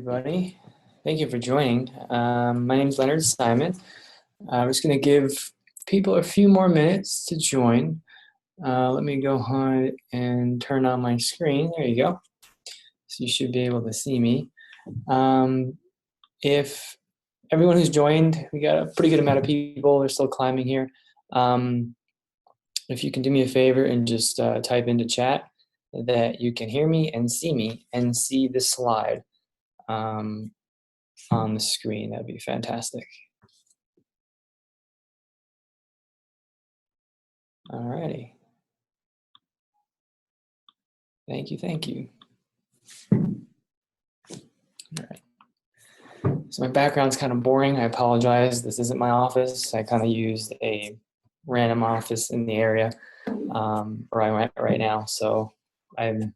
Everybody. Thank you for joining. My name is Leonard Simon. I'm just going to give people a few more minutes to join. Let me go ahead and turn on my screen. There you go. So you should be able to see me. If everyone who's joined, we got a pretty good amount of people. They're still climbing here. If you can do me a favor and just type into chat that you can hear me and see the slide on the screen, that'd be fantastic. All righty. Thank you. All right. So my background's kind of boring. I apologize. This isn't my office. I kind of used a random office in the area where I'm at right now. So I'm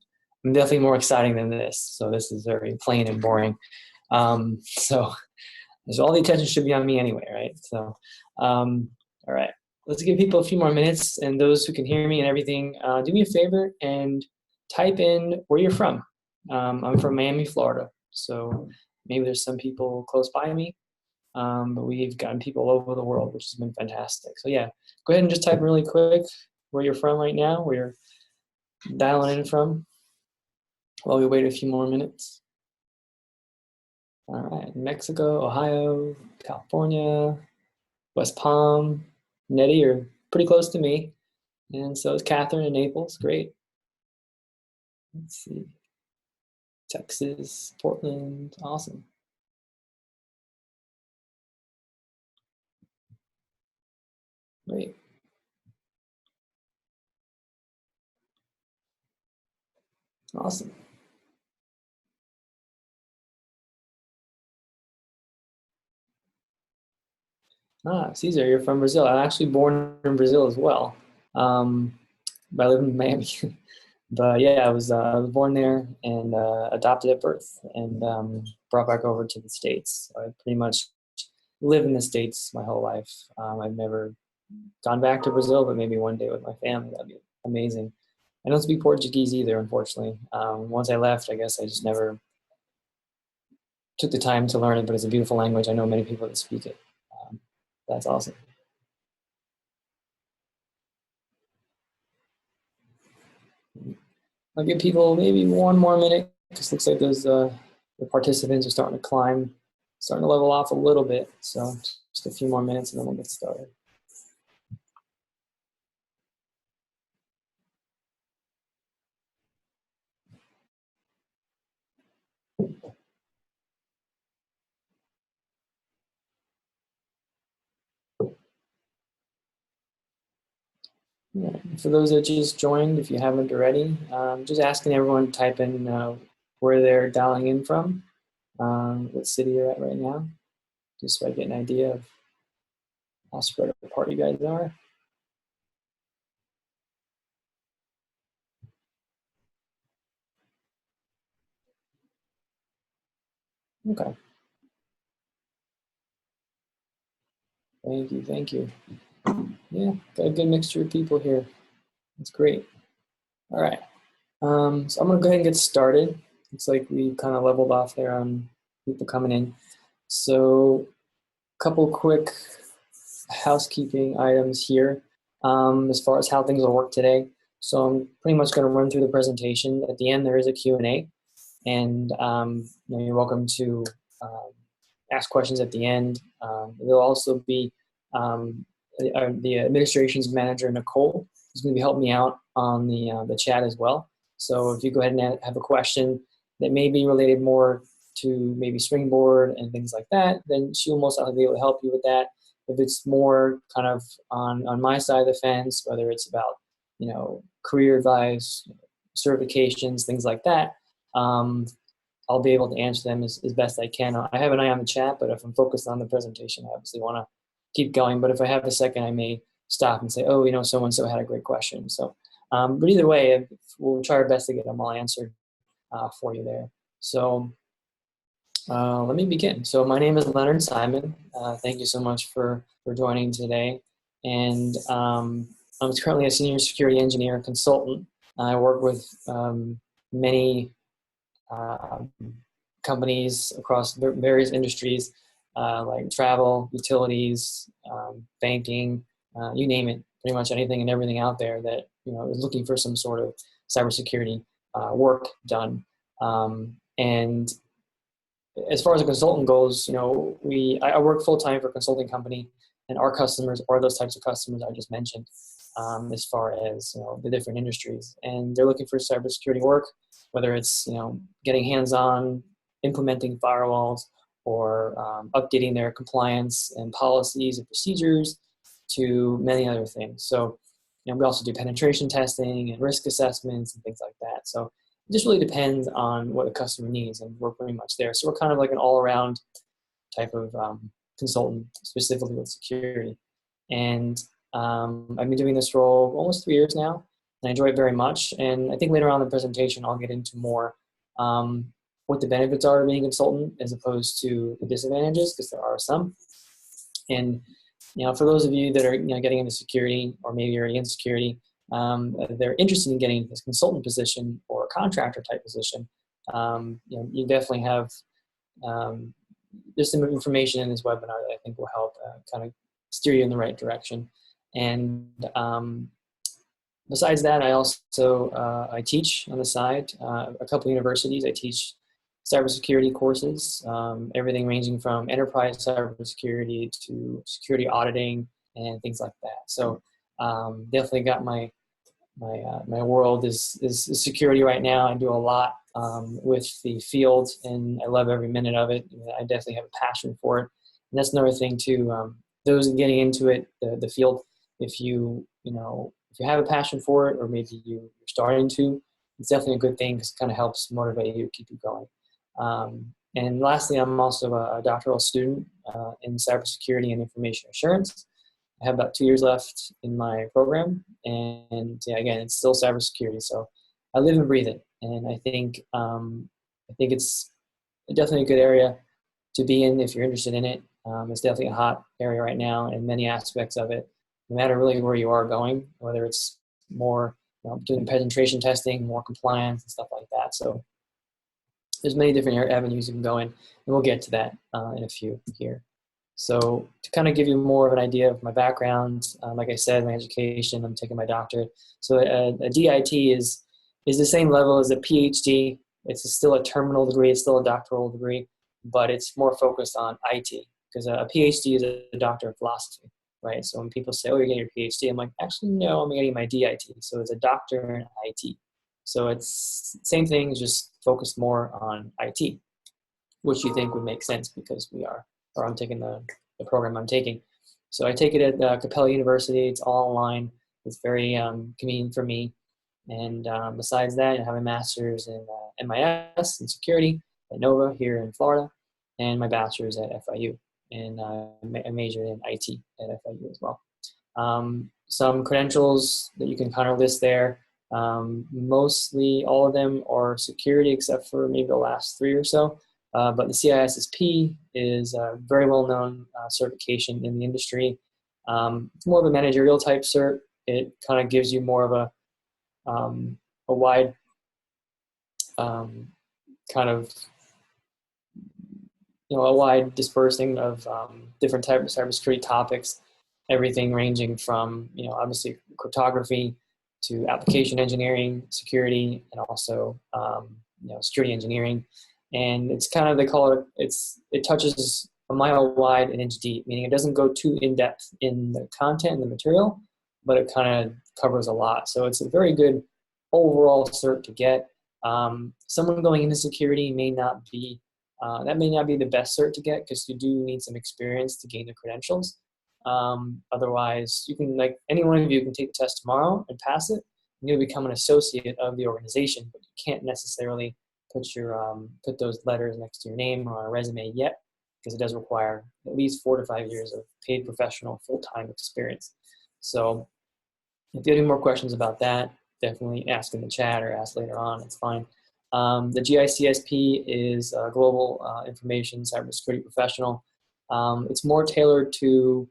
definitely more exciting than this. So this is very plain and boring. So all the attention should be on me anyway, right? So, all right. Let's give people a few more minutes, and those who can hear me and everything, do me a favor and type in where you're from. I'm from Miami, Florida, so maybe there's some people close by me, but we've gotten people all over the world, which has been fantastic. So yeah, go ahead and just type really quick where you're from right now, where you're dialing in from, while we wait a few more minutes. All right, Mexico, Ohio, California, West Palm, Nettie, you're pretty close to me. And so is Catherine in Naples, great. Let's see, Texas, Portland, awesome. Great. Awesome. Cesar, you're from Brazil. I'm actually born in Brazil as well. But I live in Miami. But yeah, I was born there and adopted at birth and brought back over to the States. So I pretty much lived in the States my whole life. I've never gone back to Brazil, but maybe one day with my family. That'd be amazing. I don't speak Portuguese either, unfortunately. Once I left, I guess I just never took the time to learn it, but it's a beautiful language. I know many people that speak it. That's awesome. I'll give people maybe one more minute. Just looks like those the participants are starting to climb, starting to level off a little bit. So just a few more minutes and then we'll get started. Yeah. For those that just joined, if you haven't already, just asking everyone to type in where they're dialing in from, what city you're at right now, just so I get an idea of how spread apart you guys are. Okay. Thank you. Yeah, got a good mixture of people here. That's great. All right. So I'm gonna go ahead and get started. Looks like we kind of leveled off there on people coming in. So a couple quick housekeeping items here as far as how things will work today. So I'm pretty much going to run through the presentation. At the end, there is a Q&A, and you're welcome to ask questions at the end. There'll also be the administration's manager, Nicole, who's going to be helping me out on the chat as well. So if you go ahead and have a question that may be related more to maybe Springboard and things like that, then she'll most likely be able to help you with that. If it's more kind of on my side of the fence, whether it's about career advice, certifications, things like that, I'll be able to answer them as best I can. I have an eye on the chat, but if I'm focused on the presentation, I obviously want to keep going. But if I have a second, I may stop and say, oh, so-and-so had a great question. So, but either way, we'll try our best to get them all answered for you there. So let me begin. So my name is Leonard Simon. Thank you so much for joining today. And I'm currently a senior security engineer consultant. I work with many companies across various industries, like travel, utilities, banking, you name it, pretty much anything and everything out there that, is looking for some sort of cybersecurity work done. And as far as a consultant goes, I work full-time for a consulting company, and our customers are those types of customers I just mentioned, as far as, the different industries. And they're looking for cybersecurity work, whether it's, getting hands-on, implementing firewalls, or updating their compliance and policies and procedures, to many other things. So, we also do penetration testing and risk assessments and things like that. So it just really depends on what the customer needs, and we're pretty much there. So we're kind of like an all-around type of consultant, specifically with security. And I've been doing this role almost 3 years now, and I enjoy it very much. And I think later on in the presentation, I'll get into more what the benefits are of being a consultant as opposed to the disadvantages, because there are some. And for those of you that are getting into security, or maybe already in security, they're interested in getting this consultant position or a contractor type position, you definitely have there's some information in this webinar that I think will help kind of steer you in the right direction. And besides that, I also I teach on the side a couple universities. I teach cybersecurity courses, everything ranging from enterprise cybersecurity to security auditing and things like that. So definitely got my world is security right now. I do a lot with the field, and I love every minute of it. I definitely have a passion for it, and that's another thing too. Those getting into it, the field, if you have a passion for it, or maybe you're starting to, it's definitely a good thing, because it kind of helps motivate you, keep you going. And lastly, I'm also a doctoral student in cybersecurity and information assurance. I have about 2 years left in my program, and again, it's still cybersecurity. So I live and breathe it, and I think it's definitely a good area to be in if you're interested in it. It's definitely a hot area right now in many aspects of it, no matter really where you are going, whether it's more doing penetration testing, more compliance and stuff like that. So there's many different avenues you can go in, and we'll get to that in a few here. So to kind of give you more of an idea of my background, like I said, my education, I'm taking my doctorate. So a DIT is the same level as a PhD. It's still a terminal degree, it's still a doctoral degree, but it's more focused on IT, because a PhD is a doctor of philosophy, right? So when people say, oh, you're getting your PhD, I'm like, actually, no, I'm getting my DIT. So it's a doctor in IT. So it's same thing, just focused more on IT, which you think would make sense because I'm taking the program I'm taking. So I take it at Capella University. It's all online. It's very convenient for me. And besides that, I have a master's in MIS in security at Nova here in Florida, and my bachelor's at FIU. And I majored in IT at FIU as well. Some credentials that you can kind of list there. Mostly all of them are security, except for maybe the last 3 or so. But the CISSP is a very well-known certification in the industry. It's more of a managerial type cert. It kind of gives you more of a wide kind of, a wide dispersing of different types of cybersecurity topics, everything ranging from, obviously cryptography to application engineering, security, and also, security engineering. And it's kind of, they call it, it touches a mile wide and inch deep, meaning it doesn't go too in depth in the content and the material, but it kind of covers a lot. So it's a very good overall cert to get. Someone going into security may not be, that may not be the best cert to get, because you do need some experience to gain the credentials. Otherwise, you can, like, any one of you can take the test tomorrow and pass it, and you'll become an associate of the organization, but you can't necessarily put those letters next to your name or on a resume yet, because it does require at least 4 to 5 years of paid professional full-time experience. So if you have any more questions about that, definitely ask in the chat or ask later on. It's fine. The GICSP is a Global Information Cybersecurity Professional. It's more tailored to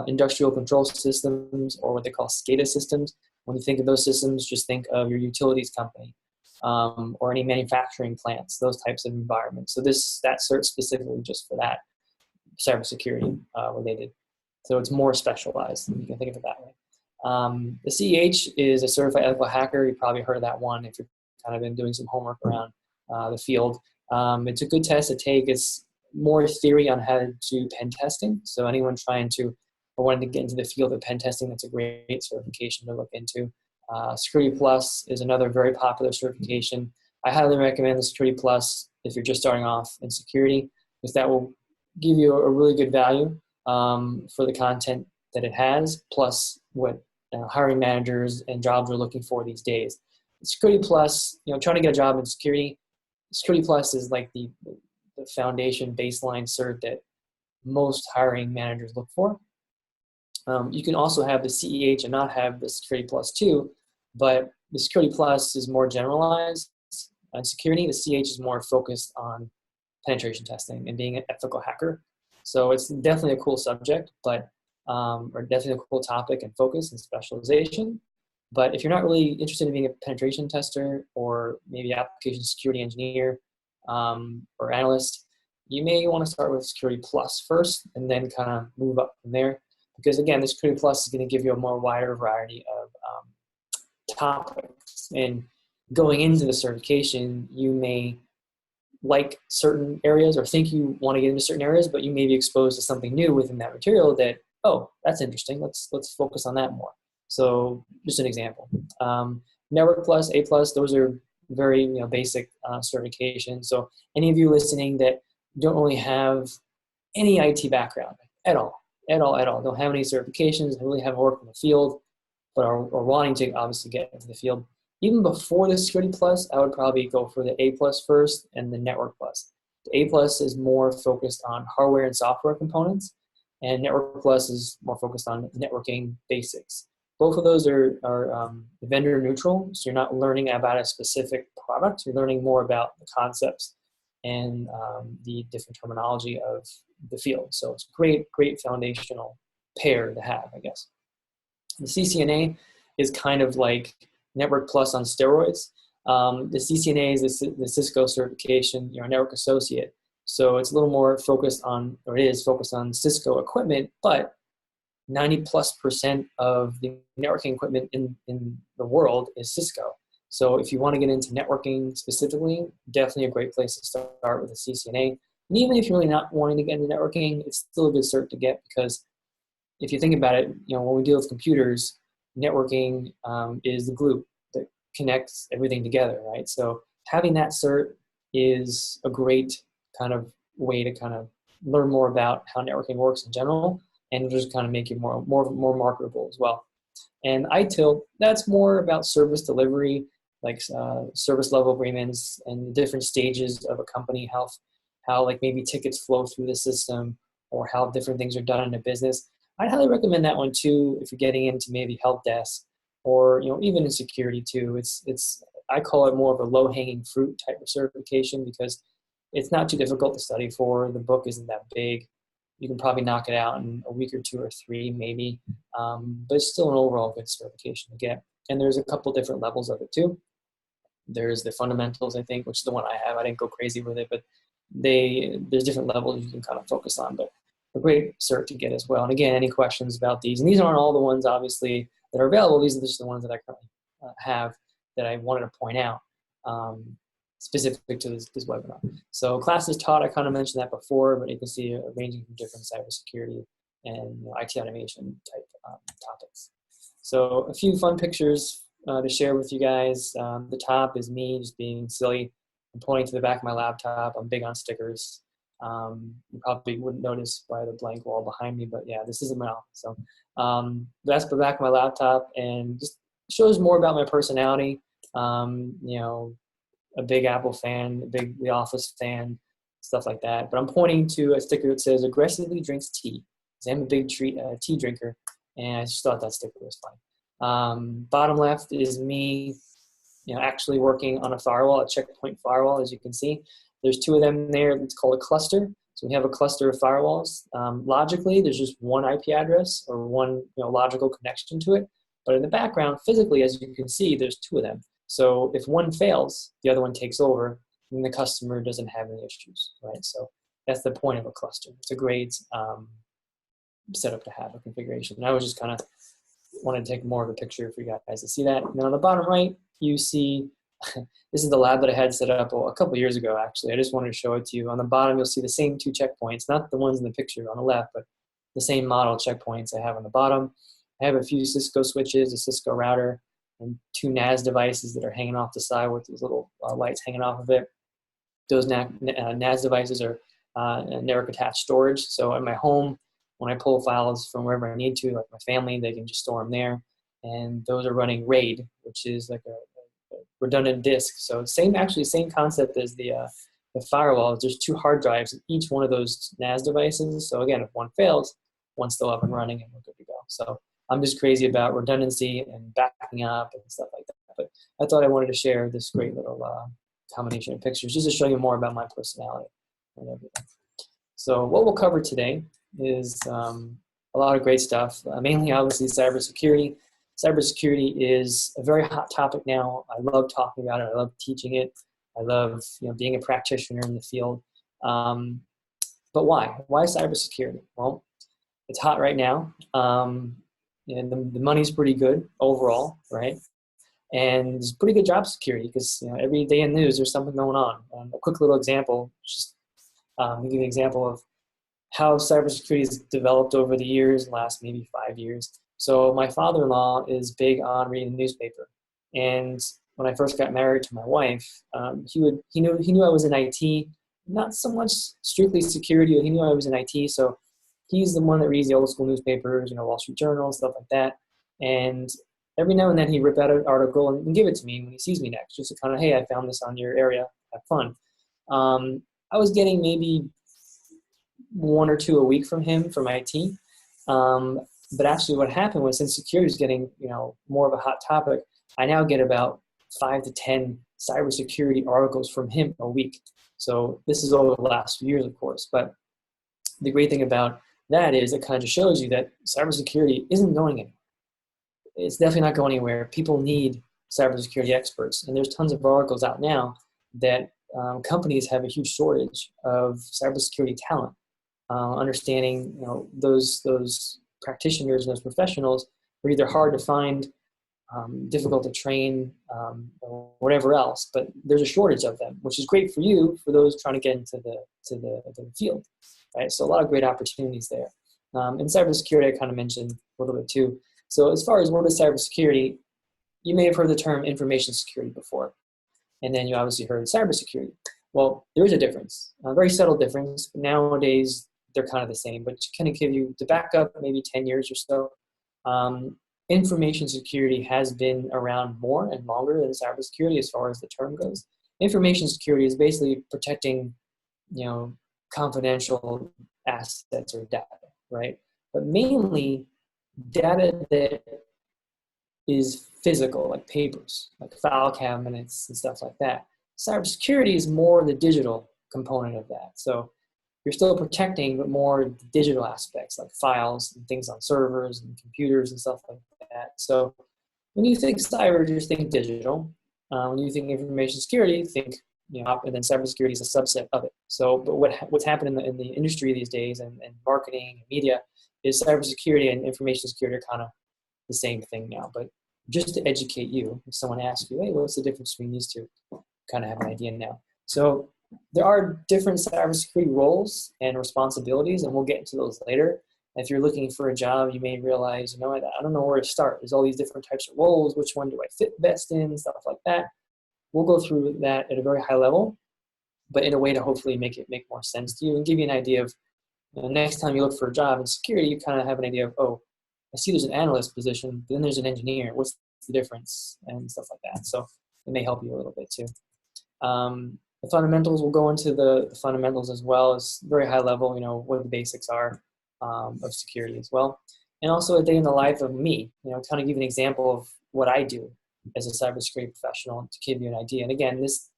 industrial control systems, or what they call SCADA systems. When you think of those systems, just think of your utilities company. or any manufacturing plants, those types of environments. So that cert specifically just for that, cybersecurity related. So it's more specialized. You can think of it that way. The CEH is a certified ethical hacker. You probably heard of that one if you've kind of been doing some homework around the field. It's a good test to take. It's more theory on how to do pen testing. So anyone trying to or wanting to get into the field of pen testing, that's a great certification to look into. Security Plus is another very popular certification. I highly recommend the Security Plus if you're just starting off in security, because that will give you a really good value for the content that it has, plus what hiring managers and jobs are looking for these days. Security Plus, trying to get a job in security, Security Plus is like the foundation baseline cert that most hiring managers look for. You can also have the CEH and not have the Security Plus too, but the Security Plus is more generalized on security. The CEH is more focused on penetration testing and being an ethical hacker. So it's definitely a cool subject, but or definitely a cool topic and focus and specialization. But if you're not really interested in being a penetration tester or maybe application security engineer or analyst, you may want to start with Security Plus first and then kind of move up from there. Because again, the Security Plus is going to give you a more wider variety of topics. And going into the certification, you may like certain areas or think you want to get into certain areas, but you may be exposed to something new within that material that, oh, that's interesting. Let's focus on that more. So just an example. Network Plus, A Plus, those are very basic certifications. So any of you listening that don't really have any IT background at all, don't have any certifications, really haven't worked in the field, but are wanting to obviously get into the field. Even before the Security Plus, I would probably go for the A Plus first and the Network Plus. The A Plus is more focused on hardware and software components, and Network Plus is more focused on networking basics. Both of those are vendor neutral, so you're not learning about a specific product. You're learning more about the concepts and the different terminology of the field. So it's a great foundational pair to have, I guess. The CCNA is kind of like Network Plus on steroids. The CCNA is the Cisco certification. You're a network associate. So it's a little more focused on, or it is focused on Cisco equipment, but 90+% of the networking equipment in the world is Cisco. So if you want to get into networking specifically, definitely a great place to start with a CCNA. And even if you're really not wanting to get into networking, it's still a good cert to get, because if you think about it, when we deal with computers, networking is the glue that connects everything together, right? So having that cert is a great kind of way to kind of learn more about how networking works in general, and just kind of make you more marketable as well. And ITIL, that's more about service delivery, like service level agreements and the different stages of a company, how like maybe tickets flow through the system or how different things are done in a business. I'd highly recommend that one too if you're getting into maybe help desk or even in security too. I call it more of a low-hanging fruit type of certification because it's not too difficult to study for. The book isn't that big. You can probably knock it out in a week or two or three maybe, but it's still an overall good certification to get. And there's a couple different levels of it too. There's the fundamentals, I think, which is the one I have. I didn't go crazy with it, but there's different levels you can kind of focus on, but a great cert to get as well. And again, any questions about these? And these aren't all the ones, obviously, that are available. These are just the ones that I currently have that I wanted to point out specific to this webinar. So classes taught, I kind of mentioned that before, but you can see ranging from different cybersecurity and IT automation type topics. So a few fun pictures to share with you guys. The top is me just being silly. I'm pointing to the back of my laptop. I'm big on stickers. You probably wouldn't notice by the blank wall behind me, but yeah, this isn't my office. So that's the back of my laptop, and just shows more about my personality. A big Apple fan, a big The Office fan, stuff like that. But I'm pointing to a sticker that says aggressively drinks tea. I'm a big tea drinker, and I just thought that sticker was fun. Bottom left is me, actually working on a firewall, a checkpoint firewall, as you can see. There's two of them there. It's called a cluster. So we have a cluster of firewalls. Logically, there's just one IP address or one logical connection to it. But in the background, physically, as you can see, there's two of them. So if one fails, the other one takes over, and the customer doesn't have any issues, right? So that's the point of a cluster. It's a great setup to have, a configuration. And I was just kind of wanted to take more of a picture for you guys to see that. And then on the bottom right, you see, this is the lab that I had set up a couple years ago, actually. I just wanted to show it to you. On the bottom, you'll see the same 2 checkpoints, not the ones in the picture on the left, but the same model checkpoints I have on the bottom. I have a few Cisco switches, a Cisco router, and 2 NAS devices that are hanging off the side with these little lights hanging off of it. Those NAS devices are network attached storage. So at my home, when I pull files from wherever I need to, like my family, they can just store them there. And those are running RAID, which is like a redundant disk. So actually same concept as the firewall. There's 2 hard drives in each one of those NAS devices. So again, if one fails, one's still up and running and we're good to go. So I'm just crazy about redundancy and backing up and stuff like that. But I thought I wanted to share this great little combination of pictures just to show you more about my personality and everything. So what we'll cover today is a lot of great stuff, mainly obviously cybersecurity. Cybersecurity is a very hot topic now. I love talking about it. I love teaching it. I love being a practitioner in the field. But why? Why cybersecurity? Well, it's hot right now. And the money's pretty good overall, right? And there's pretty good job security because every day in the news there's something going on. A quick little example, just to give you an example of how cybersecurity has developed over the years, last maybe 5 years. So my father-in-law is big on reading the newspaper, and when I first got married to my wife, he knew I was in IT, not so much strictly security, but he knew I was in IT. So he's the one that reads the old school newspapers, Wall Street Journal, stuff like that. And every now and then he'd rip out an article and give it to me when he sees me next, just to kind of, hey, I found this on your area, have fun. I was getting maybe 1 or 2 a week from him from IT. But actually what happened was, since security is getting more of a hot topic, I now get about 5 to 10 cybersecurity articles from him a week. So this is over the last few years, of course. But the great thing about that is it kind of just shows you that cybersecurity isn't going anywhere. It's definitely not going anywhere. People need cybersecurity experts. And there's tons of articles out now that companies have a huge shortage of cybersecurity talent. Understanding, those practitioners and those professionals are either hard to find, difficult to train, or whatever else. But there's a shortage of them, which is great for you, for those trying to get into the field, right? So a lot of great opportunities there. In cybersecurity, I kind of mentioned a little bit too. So as far as what is cybersecurity, you may have heard the term information security before, and then you obviously heard cybersecurity. Well, there is a difference, a very subtle difference. Nowadays, they're kind of the same, but to kind of give you, to back up maybe 10 years or so, information security has been around more and longer than cybersecurity as far as the term goes. Information security is basically protecting, confidential assets or data, right? But mainly data that is physical, like papers, like file cabinets and stuff like that. Cybersecurity is more the digital component of that. So you're still protecting, but more the digital aspects, like files and things on servers and computers and stuff like that. So when you think cyber, just think digital. When you think information security, think, and then cybersecurity is a subset of it. So, but what's happened in the industry these days, and marketing and media, is cybersecurity and information security are kind of the same thing now. But just to educate you, if someone asks you, hey, what's the difference between these two? Kind of have an idea now. So there are different cybersecurity roles and responsibilities, and we'll get into those later. If you're looking for a job, you may realize, I don't know where to start. There's all these different types of roles. Which one do I fit best in? Stuff like that. We'll go through that at a very high level, but in a way to hopefully make it make more sense to you and give you an idea of, next time you look for a job in security, you kind of have an idea of, oh, I see there's an analyst position, but then there's an engineer. What's the difference? And stuff like that. So it may help you a little bit too. The fundamentals, we'll go into the fundamentals as well as very high level, what the basics are of security as well. And also a day in the life of me, kind of give an example of what I do as a cybersecurity professional to give you an idea. And again, this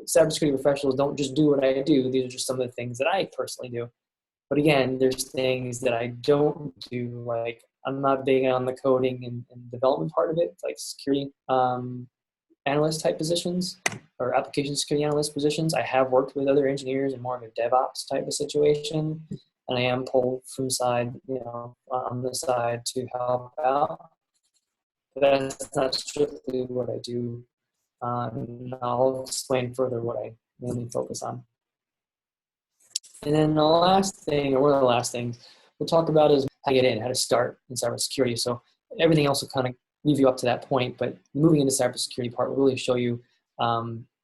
cybersecurity professionals don't just do what I do. These are just some of the things that I personally do. But again, there's things that I don't do, like I'm not big on the coding and development part of it, like security. analyst type positions or application security analyst positions. I have worked with other engineers in more of a DevOps type of situation, and I am pulled from side, on the side to help out. But that's not strictly what I do. And I'll explain further what I mainly focus on. And then the last thing, or one of the last things we'll talk about is how to get in, how to start in cybersecurity. So everything else will kind of leave you up to that point, but moving into cybersecurity part will really show you,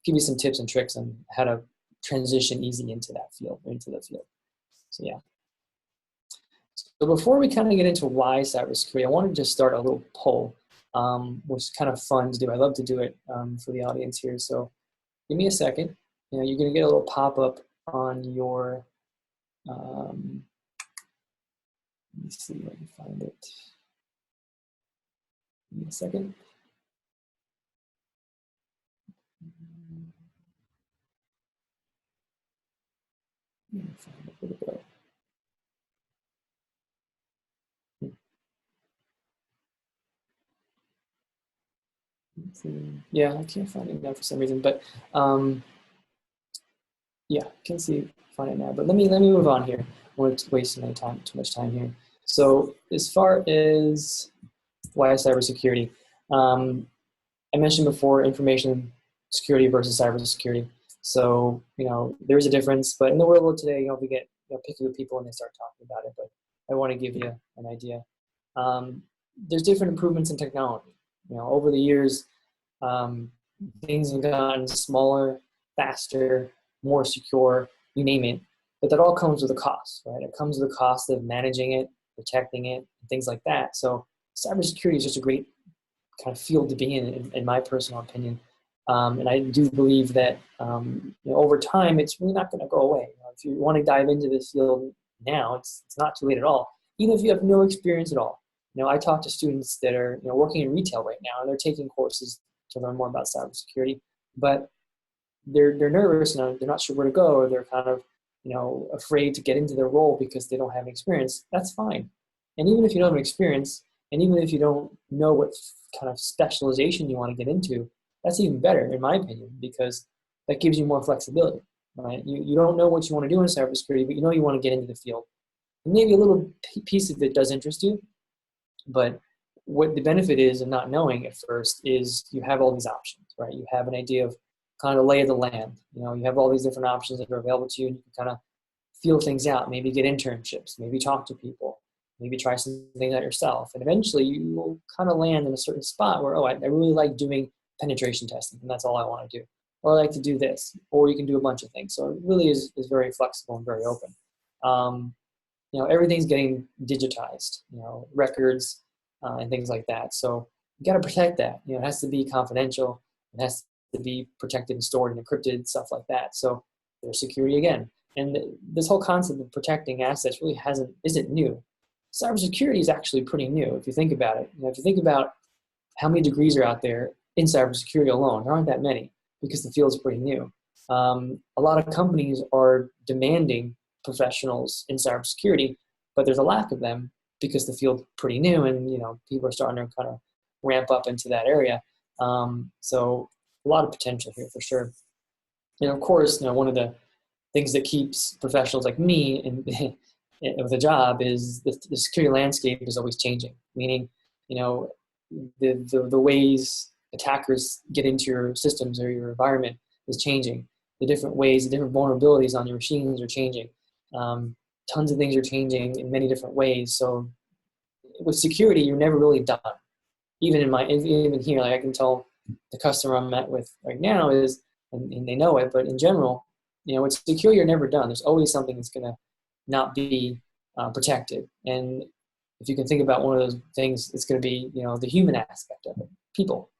give you some tips and tricks on how to transition easy into that field, So yeah. So before we kind of get into why cybersecurity, I wanted to start a little poll, which is kind of fun to do. I love to do it for the audience here. So give me a second. You're going to get a little pop-up on your, let me see if I can find it. Give me a second. Where'd it go? Yeah, I can't find it now for some reason, but yeah, can't find it now. But let me move on here. I won't waste too much time here. So as far as why cybersecurity, I mentioned before information security versus cybersecurity. So there's a difference, but in the world of today, we get picky with people when they start talking about it. But I want to give you an idea. There's different improvements in technology. Over the years, things have gotten smaller, faster, more secure, you name it, but that all comes with a cost, right? It comes with a cost of managing it, protecting it, and things like that. So cybersecurity is just a great kind of field to be in my personal opinion. And I do believe that over time, it's really not going to go away. If you want to dive into this field now, it's not too late at all, even if you have no experience at all. I talk to students that are working in retail right now, and they're taking courses to learn more about cybersecurity, but they're nervous and they're not sure where to go, or they're kind of afraid to get into their role because they don't have experience. That's fine. And even if you don't have experience, and even if you don't know what kind of specialization you want to get into, that's even better in my opinion, because that gives you more flexibility, right? You don't know what you want to do in cybersecurity, but you want to get into the field. And maybe a little piece of it does interest you, but what the benefit is of not knowing at first is you have all these options, right? You have an idea of kind of the lay of the land. You have all these different options that are available to you, and you can kind of feel things out, maybe get internships, maybe talk to people, maybe try something out yourself. And eventually you will kind of land in a certain spot where, I really like doing penetration testing, and that's all I want to do. Or I like to do this, or you can do a bunch of things. So it really is very flexible and very open. Everything's getting digitized, records and things like that. So you got to protect that. It has to be confidential. It has to be protected and stored and encrypted, stuff like that. So there's security again. And this whole concept of protecting assets really isn't new. Cybersecurity is actually pretty new if you think about it. If you think about how many degrees are out there in cybersecurity alone, there aren't that many because the field is pretty new. A lot of companies are demanding professionals in cybersecurity, but there's a lack of them because the field's pretty new, and people are starting to kind of ramp up into that area. So a lot of potential here for sure. And of course, one of the things that keeps professionals like me with a job is the security landscape is always changing. Meaning, the ways attackers get into your systems or your environment is changing. The different ways, the different vulnerabilities on your machines are changing. Tons of things are changing in many different ways. So with security, you're never really done. Even here, like I can tell the customer I'm met with right now is, and they know it, but in general, with security, you're never done. There's always something that's going to not be protected. And if you can think about one of those things, it's going to be, the human aspect of it, people,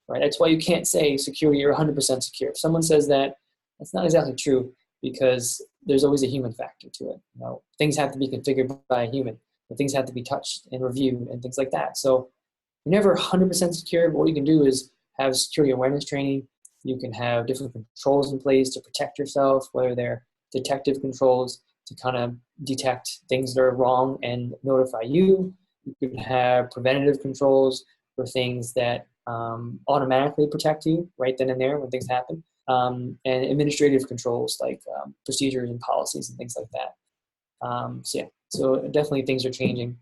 right? That's why you can't say security, you're 100% secure. If someone says that, that's not exactly true, because there's always a human factor to it. Things have to be configured by a human, and things have to be touched and reviewed and things like that. So you're never 100% secure, but what you can do is have security awareness training. You can have different controls in place to protect yourself, whether they're detective controls to kind of detect things that are wrong and notify you. You can have preventative controls for things that automatically protect you right then and there when things happen, and administrative controls like procedures and policies and things like that. So yeah, so definitely things are changing.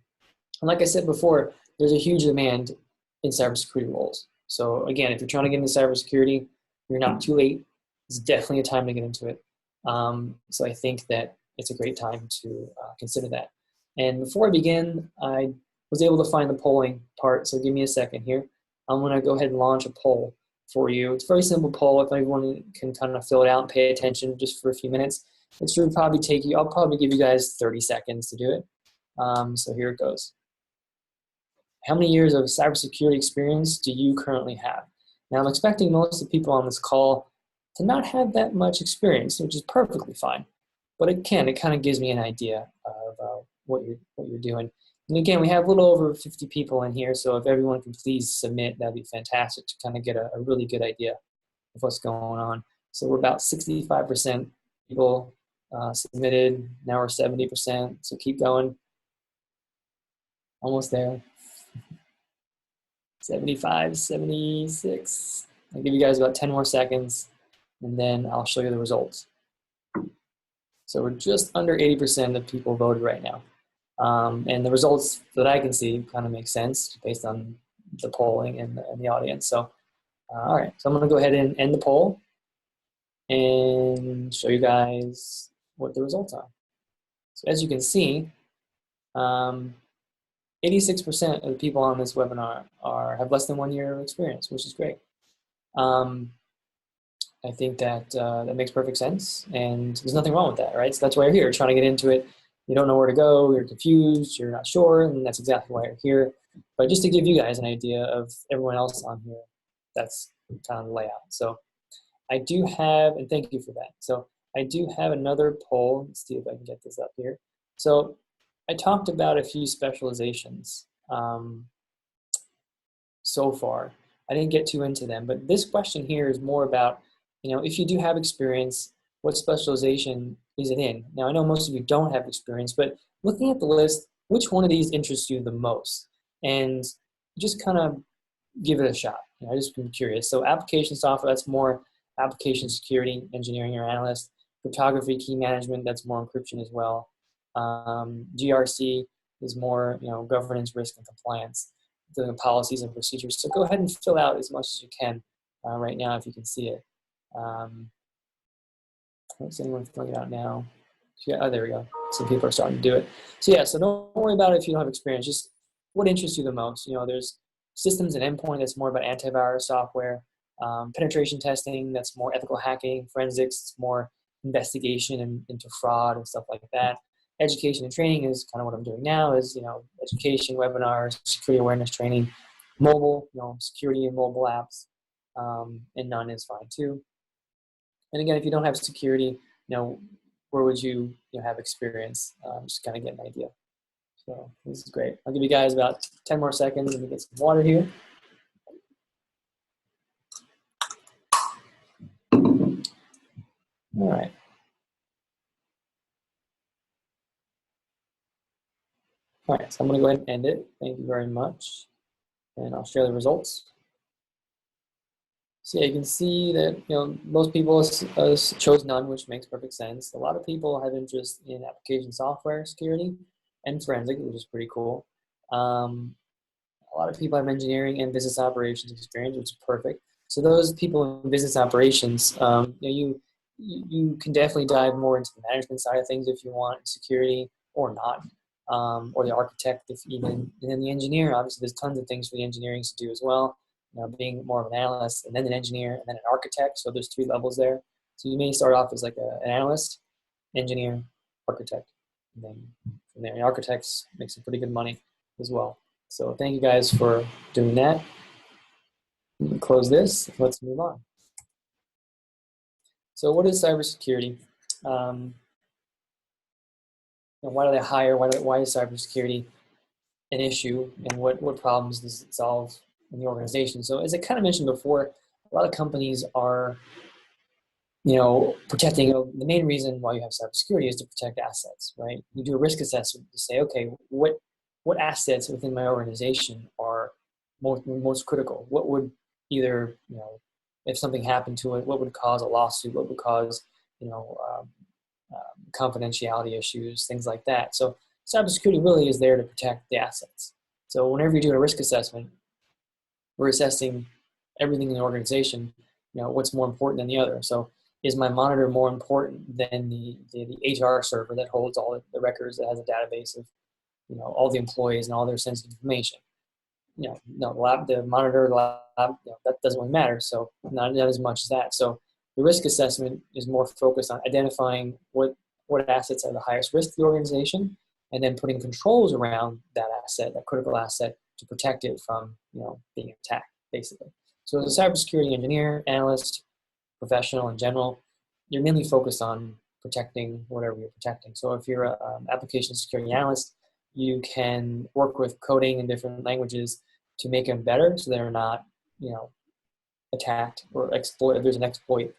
And like I said before, there's a huge demand in cybersecurity roles. So again, if you're trying to get into cybersecurity, you're not too late. It's definitely a time to get into it. So I think that it's a great time to consider that. And before I begin, I was able to find the polling part, so give me a second here. I'm going to go ahead and launch a poll for you. It's a very simple poll. If anyone can kind of fill it out and pay attention just for a few minutes, it should probably take you, I'll probably give you guys 30 seconds to do it. So here it goes. How many years of cybersecurity experience do you currently have? Now, I'm expecting most of the people on this call to not have that much experience, which is perfectly fine. But it kind of gives me an idea of what you're doing. And again, we have a little over 50 people in here, so if everyone can please submit, that'd be fantastic to kind of get a really good idea of what's going on. So we're about 65% people submitted. Now we're 70%, so keep going. Almost there. 75, 76. I'll give you guys about 10 more seconds, and then I'll show you the results. So we're just under 80% of people voted right now. And the results that I can see kind of make sense based on the polling and the audience. So, all right, so I'm going to go ahead and end the poll and show you guys what the results are. So as you can see, 86% of the people on this webinar have less than 1 year of experience, which is great. I think that that makes perfect sense, and there's nothing wrong with that, right? So that's why you're here, trying to get into it. You don't know where to go, you're confused, you're not sure, and that's exactly why you're here. But just to give you guys an idea of everyone else on here, that's kind of the layout. So I do have, and thank you for that. So I do have another poll. Let's see if I can get this up here. So I talked about a few specializations so far. I didn't get too into them, but this question here is more about, if you do have experience, what specialization is it in? Now, I know most of you don't have experience, but looking at the list, which one of these interests you the most? And just kind of give it a shot. I just been curious. So application software, that's more application security, engineering or analyst. Cryptography, key management, that's more encryption as well. GRC is more, governance, risk, and compliance, the policies and procedures. So go ahead and fill out as much as you can right now if you can see it. I don't see anyone filling it out now. Yeah, oh, there we go. Some people are starting to do it. So yeah, so don't worry about it if you don't have experience. Just what interests you the most. There's systems and endpoint, that's more about antivirus software. Penetration testing, that's more ethical hacking. Forensics, it's more investigation into fraud and stuff like that. Education and training is kind of what I'm doing now, is education, webinars, security awareness training. Mobile, security and mobile apps, and none is fine too. And again, if you don't have security, where would you, have experience? Just kind of get an idea. So this is great. I'll give you guys about 10 more seconds. Let me get some water here. All right. All right, so I'm going to go ahead and end it. Thank you very much. And I'll share the results. So yeah, you can see that most people chose none, which makes perfect sense. A lot of people have interest in application software security and forensic, which is pretty cool. A lot of people have engineering and business operations experience, which is perfect. So those people in business operations, you can definitely dive more into the management side of things if you want, security or not, or the architect if even, and then the engineer. Obviously, there's tons of things for the engineering to do as well. Being more of an analyst, and then an engineer, and then an architect. So there's 3 levels there. So you may start off as like an analyst, engineer, architect, and then from there, the architects make some pretty good money as well. So thank you guys for doing that. Close this. Let's move on. So what is cybersecurity? Why do they hire? Why is cybersecurity an issue, and what problems does it solve in the organization? So as I kind of mentioned before, a lot of companies are, protecting. The main reason why you have cybersecurity is to protect assets, right? You do a risk assessment to say, okay, what assets within my organization are, most critical? What would either, if something happened to it, what would cause a lawsuit? What would cause, confidentiality issues, things like that. So cybersecurity really is there to protect the assets. So whenever you're doing a risk assessment, we're assessing everything in the organization, what's more important than the other. So is my monitor more important than the HR server that holds all the records, that has a database of, all the employees and all their sensitive information? No, the monitor lab, that doesn't really matter. So not as much as that. So the risk assessment is more focused on identifying what assets are the highest risk to the organization, and then putting controls around that asset, that critical asset, to protect it from, being attacked, basically. So as a cybersecurity engineer, analyst, professional in general, you're mainly focused on protecting whatever you're protecting. So if you're an application security analyst, you can work with coding in different languages to make them better so they're not, attacked or exploit. If there's an exploit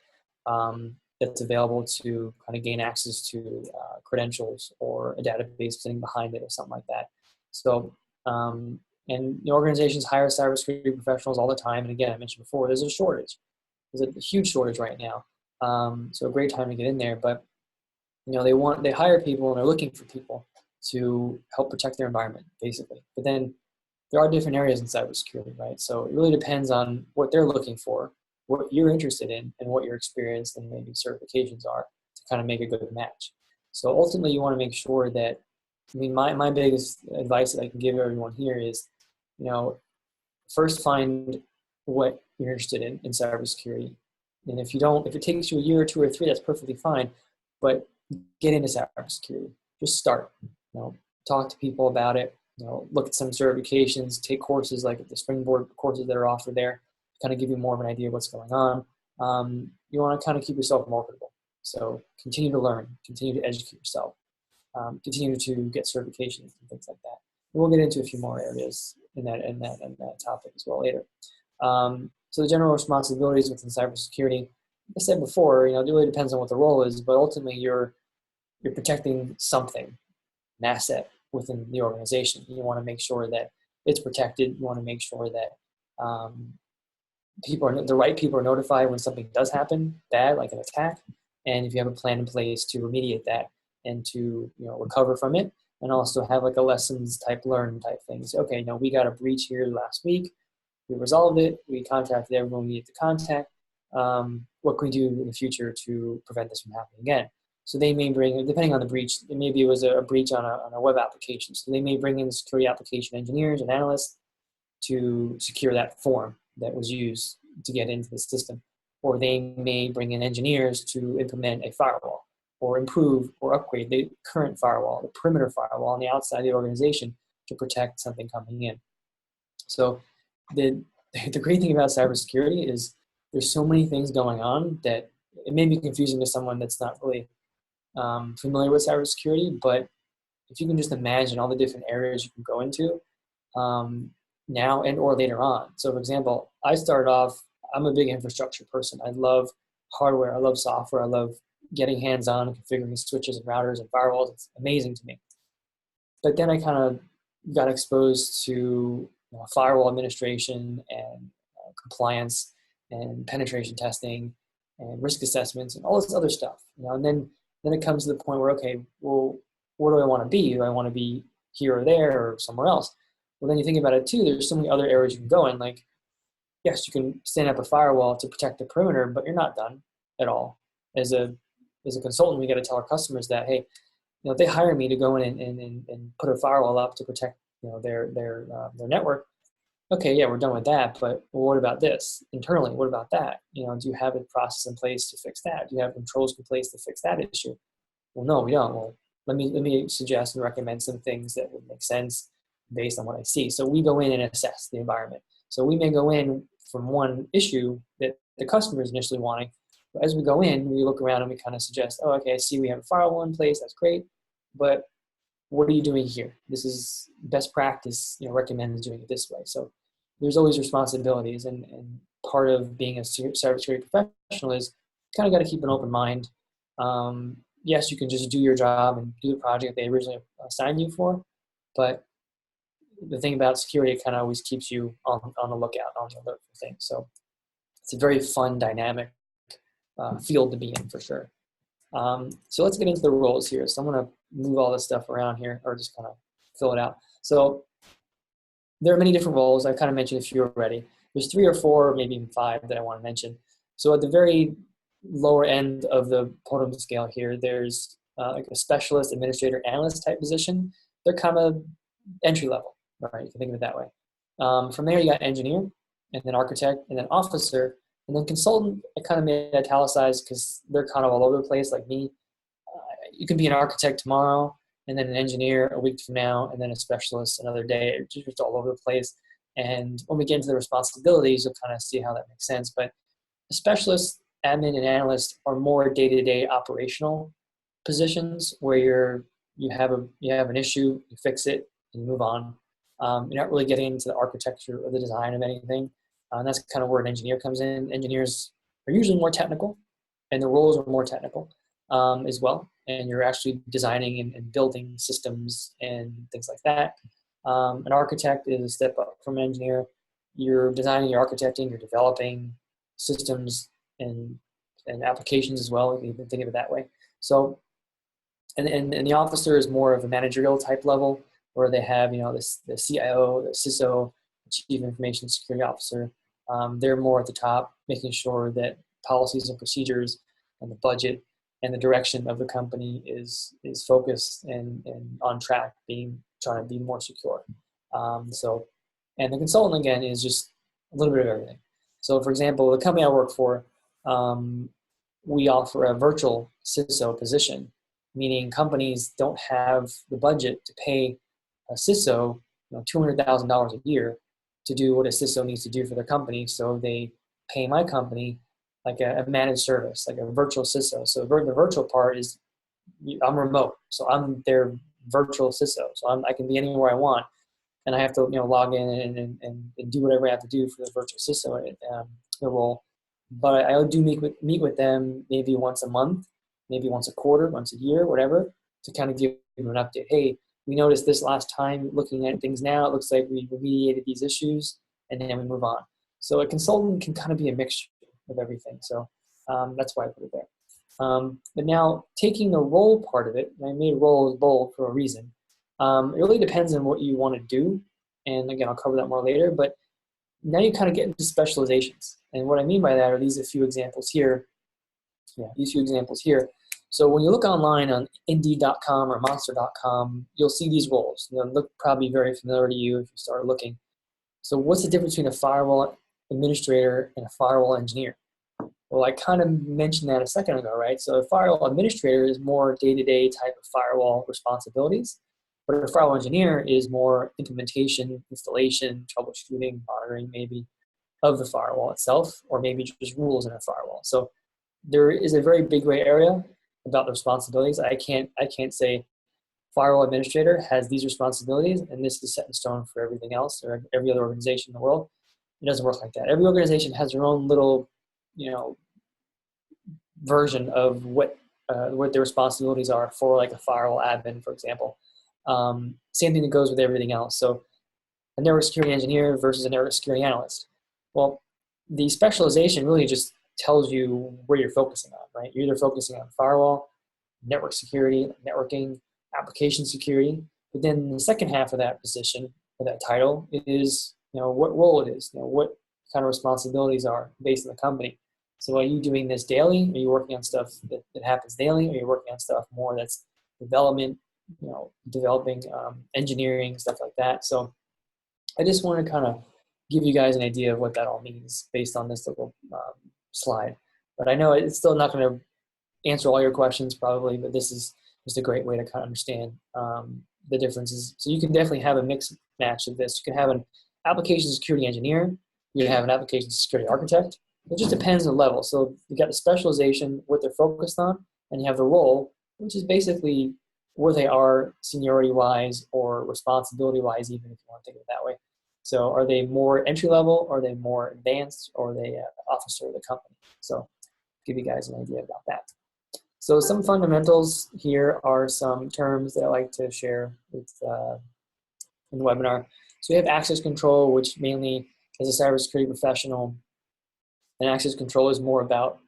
that's available to kind of gain access to credentials or a database sitting behind it or something like that. So, and the organizations hire cybersecurity professionals all the time. And again, I mentioned before, there's a shortage. There's a huge shortage right now. So a great time to get in there. But, they hire people and they're looking for people to help protect their environment, basically. But then there are different areas in cybersecurity, right? So it really depends on what they're looking for, what you're interested in, and what your experience and maybe certifications are to kind of make a good match. So ultimately, you want to make sure that, my biggest advice that I can give everyone here is, first find what you're interested in cybersecurity. And if it takes you a year or 2 or 3, that's perfectly fine. But get into cybersecurity. Just start. Talk to people about it. Look at some certifications, take courses like the Springboard courses that are offered there, to kind of give you more of an idea of what's going on. You want to kind of keep yourself marketable. So continue to learn, continue to educate yourself, continue to get certifications and things like that. And we'll get into a few more areas in that topic as well later. So the general responsibilities within cybersecurity, like I said before, it really depends on what the role is, but ultimately you're protecting something, an asset within the organization. You want to make sure that it's protected. You want to make sure that the right people are notified when something does happen bad, like an attack, and if you have a plan in place to remediate that and to recover from it, and also have like a lessons learned type thing. So, okay, we got a breach here last week. We resolved it. We contacted everyone we needed to contact. What can we do in the future to prevent this from happening again? So they may bring, depending on the breach, maybe it was a breach on a web application. So they may bring in security application engineers and analysts to secure that form that was used to get into the system. Or they may bring in engineers to implement a firewall or improve or upgrade the current firewall, the perimeter firewall on the outside of the organization to protect something coming in. So the great thing about cybersecurity is there's so many things going on that it may be confusing to someone that's not really familiar with cybersecurity, but if you can just imagine all the different areas you can go into now and or later on. So for example, I started off, I'm a big infrastructure person. I love hardware, I love software, I love getting hands-on and configuring switches and routers and firewalls. It's amazing to me. But then I kind of got exposed to firewall administration and compliance and penetration testing and risk assessments and all this other stuff. And then it comes to the point where, okay, well, where do I want to be? Do I want to be here or there or somewhere else? Well, then you think about it too, there's so many other areas you can go in. Like, yes, you can stand up a firewall to protect the perimeter, but you're not done at all. As a consultant, we got to tell our customers that, hey, if they hire me to go in and put a firewall up to protect their network, okay, yeah, we're done with that. But what about this internally? What about that? Do you have a process in place to fix that? Do you have controls in place to fix that issue? Well, no, we don't. Well, let me suggest and recommend some things that would make sense based on what I see. So we go in and assess the environment. So we may go in from one issue that the customer is initially wanting. But as we go in, we look around and we kind of suggest, oh, okay, I see we have a firewall in place. That's great. But what are you doing here? This is best practice, recommend doing it this way. So there's always responsibilities, and part of being a cybersecurity professional is kind of got to keep an open mind. Yes, you can just do your job and do the project they originally assigned you for, but the thing about security, it kind of always keeps you on the lookout, on the alert for things. So it's a very fun, dynamic field to be in for sure. So let's get into the roles here. So I'm going to move all this stuff around here, or just kind of fill it out. So there are many different roles. I've kind of mentioned a few already. There's 3 or 4, maybe even 5 that I want to mention. So at the very lower end of the totem scale here, there's like a specialist, administrator, analyst type position. They're kind of entry level, right? You can think of it that way. From there, you got engineer, and then architect, and then officer, and then consultant. I kind of made italicized because they're kind of all over the place, like me. You can be an architect tomorrow, and then an engineer a week from now, and then a specialist another day, just all over the place. And when we get into the responsibilities, you'll kind of see how that makes sense. But a specialist, admin, and analyst are more day-to-day operational positions where you have an issue, you fix it, and you move on. You're not really getting into the architecture or the design of anything. And that's kind of where an engineer comes in. Engineers are usually more technical, and the roles are more technical as well. And you're actually designing and building systems and things like that. An architect is a step up from an engineer. You're designing, you're architecting, you're developing systems and applications as well, if you can think of it that way. So, and the officer is more of a managerial type level, where they have, the CIO, the CISO, the Chief Information Security Officer. They're more at the top, making sure that policies and procedures and the budget and the direction of the company is focused and on track, trying to be more secure. And the consultant, again, is just a little bit of everything. So, for example, the company I work for, we offer a virtual CISO position, meaning companies don't have the budget to pay a CISO $200,000 a year to do what a CISO needs to do for their company. So they pay my company like a managed service, like a virtual CISO. So the virtual part is I'm remote, so I'm their virtual CISO. So I can be anywhere I want, and I have to log in and do whatever I have to do for the virtual CISO the role. But I do meet with them maybe once a month, maybe once a quarter, once a year, whatever, to kind of give them an update. Hey, we noticed this last time, looking at things now, it looks like we remediated these issues, and then we move on. So a consultant can kind of be a mixture of everything. So that's why I put it there. But now, taking the role part of it, and I made role as bold for a reason. It really depends on what you want to do. And again, I'll cover that more later. But now you kind of get into specializations. And what I mean by that are these few examples here. Yeah, these few examples here. So when you look online on Indeed.com or Monster.com, you'll see these roles. They'll look probably very familiar to you if you start looking. So what's the difference between a firewall administrator and a firewall engineer? Well, I kind of mentioned that a second ago, right? So a firewall administrator is more day-to-day type of firewall responsibilities, but a firewall engineer is more implementation, installation, troubleshooting, monitoring maybe of the firewall itself, or maybe just rules in a firewall. So there is a very big gray area about the responsibilities. I can't say firewall administrator has these responsibilities and this is set in stone for everything else or every other organization in the world. It doesn't work like that. Every organization has their own little, version of what their responsibilities are for, like a firewall admin, for example. Same thing that goes with everything else. So a network security engineer versus a network security analyst. Well, the specialization really just tells you where you're focusing on, right? You're either focusing on firewall, network security, networking, application security. But then the second half of that position, or that title, is what role it is, what kind of responsibilities are based on the company. So are you doing this daily? Are you working on stuff that happens daily? Or are you working on stuff more that's development, developing engineering, stuff like that? So I just want to kind of give you guys an idea of what that all means based on this little slide. But I know it's still not going to answer all your questions probably, but this is just a great way to kind of understand the differences. So you can definitely have a mix match of this. You can have an application security engineer. You can have an application security architect. It just depends on the level. So you got the specialization, what they're focused on, and you have the role, which is basically where they are seniority-wise or responsibility-wise, even if you want to think of it that way. So are they more entry-level, or are they more advanced, or are they an officer of the company? So give you guys an idea about that. So some fundamentals here are some terms that I like to share with, in the webinar. So we have access control, which mainly as a cybersecurity professional, and access control is more about,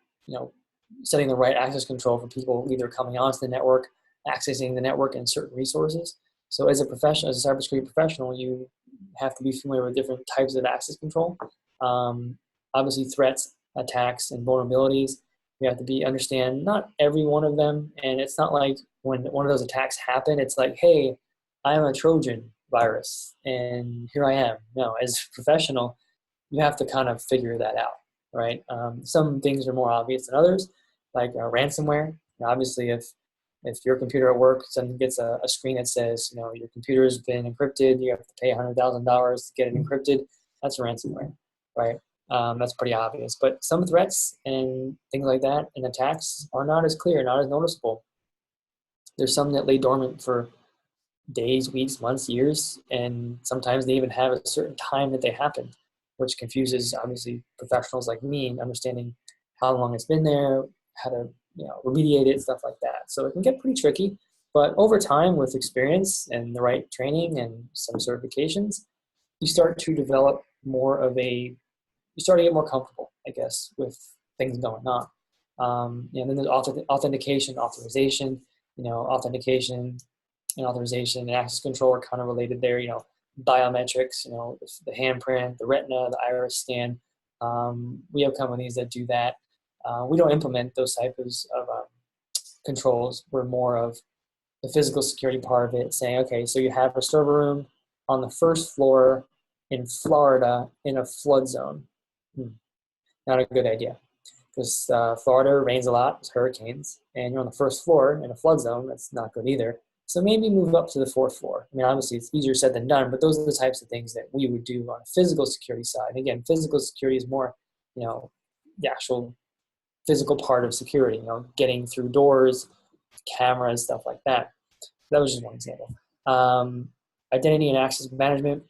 setting the right access control for people either coming onto the network, accessing the network and certain resources. So as a professional, as a cybersecurity professional, you have to be familiar with different types of access control. Obviously threats, attacks, and vulnerabilities. You have to understand not every one of them. And it's not like when one of those attacks happen, it's like, hey, I'm a Trojan virus and here I am. No, as a professional, you have to kind of figure that out, right? Some things are more obvious than others, like ransomware. Obviously, if your computer at work suddenly gets a screen that says, your computer has been encrypted, you have to pay $100,000 to get it encrypted, that's ransomware, right? That's pretty obvious. But some threats and things like that and attacks are not as clear, not as noticeable. There's some that lay dormant for days, weeks, months, years, and sometimes they even have a certain time that they happen, which confuses, obviously, professionals like me in understanding how long it's been there, how to remediate it, stuff like that. So it can get pretty tricky, but over time with experience and the right training and some certifications, you start to develop you start to get more comfortable, I guess, with things going on. And then there's authentication, authorization, authentication and authorization and access control are kind of related there, biometrics, the handprint, the retina, the iris scan. We have companies that do that. We don't implement those types of controls. We're more of the physical security part of it, saying, okay, so you have a server room on the first floor in Florida in a flood zone. Not a good idea, because Florida rains a lot, it's hurricanes, and you're on the first floor in a flood zone. That's not good either. So maybe move up to the fourth floor. I mean, obviously it's easier said than done, but those are the types of things that we would do on a physical security side. And again, physical security is more, the actual physical part of security, getting through doors, cameras, stuff like that. That was just one example. Identity and access management,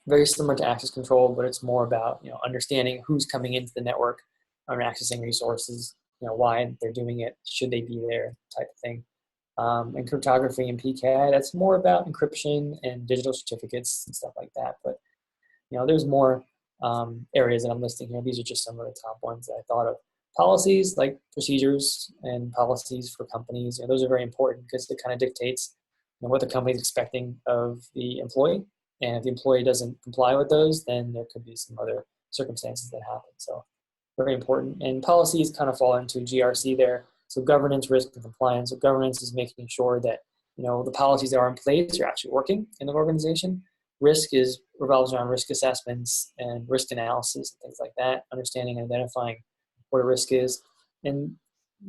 very similar to access control, but it's more about, understanding who's coming into the network or accessing resources, why they're doing it, should they be there, type of thing. And cryptography and PKI, that's more about encryption and digital certificates and stuff like that. But, there's more areas that I'm listing here. These are just some of the top ones that I thought of. Policies, like procedures and policies for companies, those are very important because it kind of dictates what the company is expecting of the employee. And if the employee doesn't comply with those, then there could be some other circumstances that happen. So very important. And policies kind of fall into GRC there. So governance, risk, and compliance. So governance is making sure that the policies that are in place are actually working in the organization. Risk revolves around risk assessments and risk analysis and things like that, understanding and identifying what a risk is. And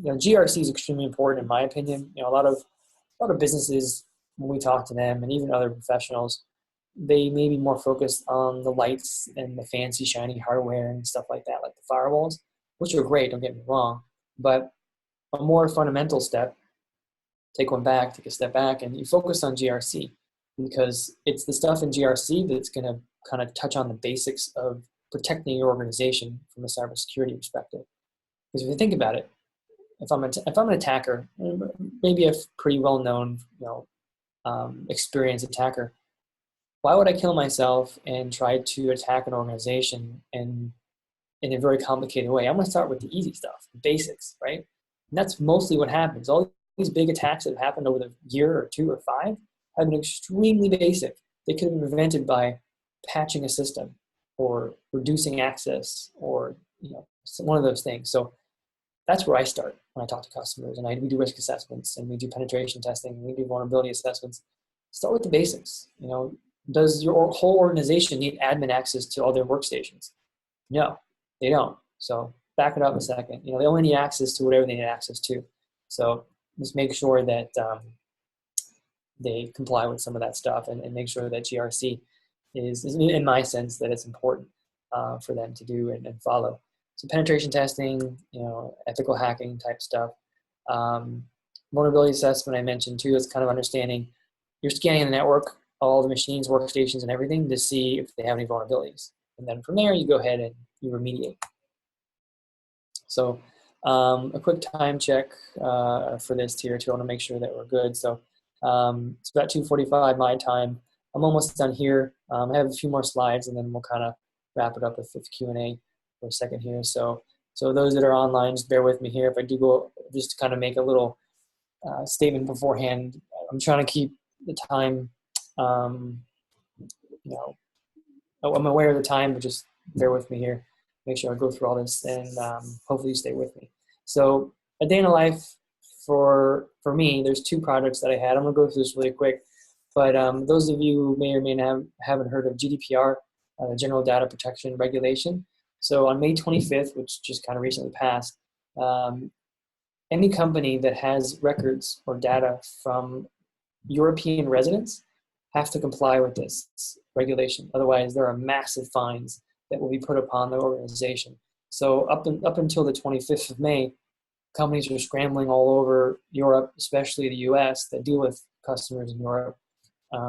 GRC is extremely important in my opinion. A lot of businesses, when we talk to them and even other professionals, they may be more focused on the lights and the fancy shiny hardware and stuff like that, like the firewalls, which are great, don't get me wrong. But a more fundamental step, take a step back, and you focus on GRC, because it's the stuff in GRC that's going to kind of touch on the basics of protecting your organization from a cybersecurity perspective. Because if you think about it, if I'm an attacker, maybe a pretty well-known, experienced attacker, why would I kill myself and try to attack an organization in a very complicated way? I'm going to start with the easy stuff, the basics, right? And that's mostly what happens. All these big attacks that have happened over the year or 2 or 5 have been extremely basic. They could have been prevented by patching a system or reducing access or one of those things. So that's where I start when I talk to customers, and we do risk assessments and we do penetration testing and we do vulnerability assessments. Start with the basics. Does your whole organization need admin access to all their workstations? No, they don't. So back it up a second. They only need access to whatever they need access to. So just make sure that they comply with some of that stuff and make sure that GRC is in my sense, that it's important for them to do and follow. So penetration testing, ethical hacking type stuff. Vulnerability assessment I mentioned too, is kind of understanding, you're scanning the network, all the machines, workstations, and everything to see if they have any vulnerabilities. And then from there, you go ahead and you remediate. So a quick time check for this tier 2. I want to make sure that we're good. So it's about 2:45 my time. I'm almost done here. I have a few more slides, and then we'll kind of wrap it up with Q&A for a second here. So those that are online, just bear with me here. If I do go, just to kind of make a little statement beforehand, I'm trying to keep the time, you know, I'm aware of the time, but just bear with me here. Make sure I go through all this, and hopefully you stay with me. So a day in a life for me, there's 2 projects that I had. I'm gonna go through this really quick, but those of you who may or may not haven't heard of GDPR, General Data Protection Regulation. So on May 25th, which just kind of recently passed, any company that has records or data from European residents have to comply with this regulation. Otherwise, there are massive fines that will be put upon the organization. So up until the 25th of May, companies are scrambling all over Europe, especially the US, that deal with customers in Europe,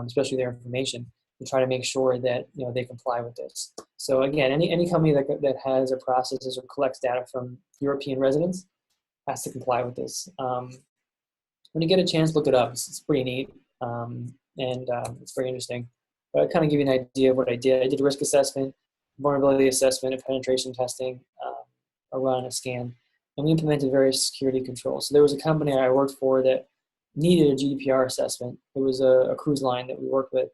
especially their information, to try to make sure that they comply with this. So again, any company that has or processes or collects data from European residents has to comply with this. When you get a chance, look it up. It's pretty neat, and it's very interesting. But I'll kind of give you an idea of what I did. I did a risk assessment, vulnerability assessment, and penetration testing around a scan. And we implemented various security controls. So there was a company I worked for that needed a GDPR assessment. It was a cruise line that we worked with,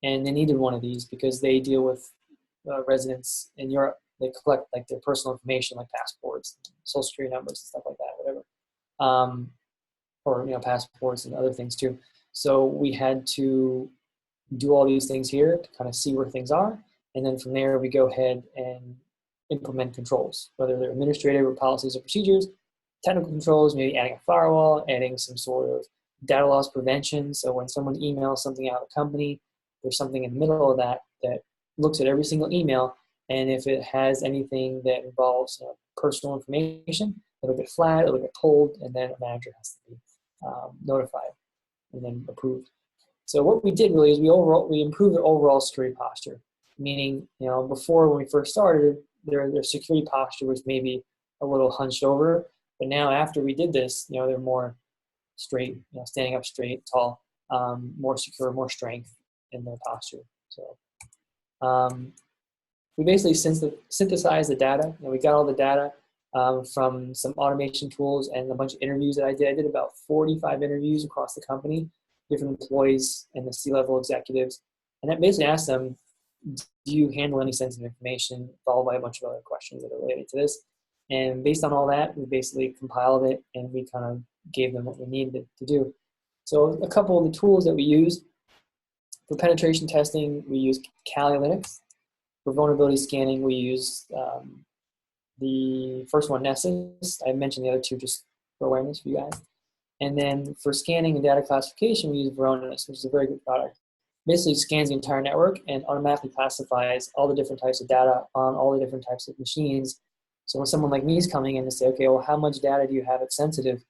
and they needed one of these because they deal with residents in Europe. They collect like their personal information, like passports, social security numbers, and stuff like that, whatever, or passports and other things too. So we had to do all these things here to kind of see where things are, and then from there we go ahead and implement controls, whether they're administrative or policies or procedures, technical controls, maybe adding a firewall, adding some sort of data loss prevention. So when someone emails something out of the company, there's something in the middle of that that looks at every single email, and if it has anything that involves personal information, it'll get flagged, it'll get pulled, and then a manager has to be notified and then approved. So what we did really is we improved their overall security posture, meaning before when we first started, their security posture was maybe a little hunched over, but now after we did this, they're more straight, standing up straight, tall, more secure, more strength in their posture. So we basically synthesized the data, and we got all the data from some automation tools and a bunch of interviews that I did. I did about 45 interviews across the company, different employees and the C-level executives, and that basically asked them, do you handle any sensitive information, followed by a bunch of other questions that are related to this. And based on all that, we basically compiled it, and we kind of gave them what we needed to do. So a couple of the tools that we use for penetration testing, we use Callylytics. For vulnerability scanning, we use the first one, Nessus. I mentioned the other 2 just for awareness for you guys. And then for scanning and data classification, we use Varonis, which is a very good product. Basically scans the entire network and automatically classifies all the different types of data on all the different types of machines. So when someone like me is coming in to say, okay, well, how much data do you have that's sensitive?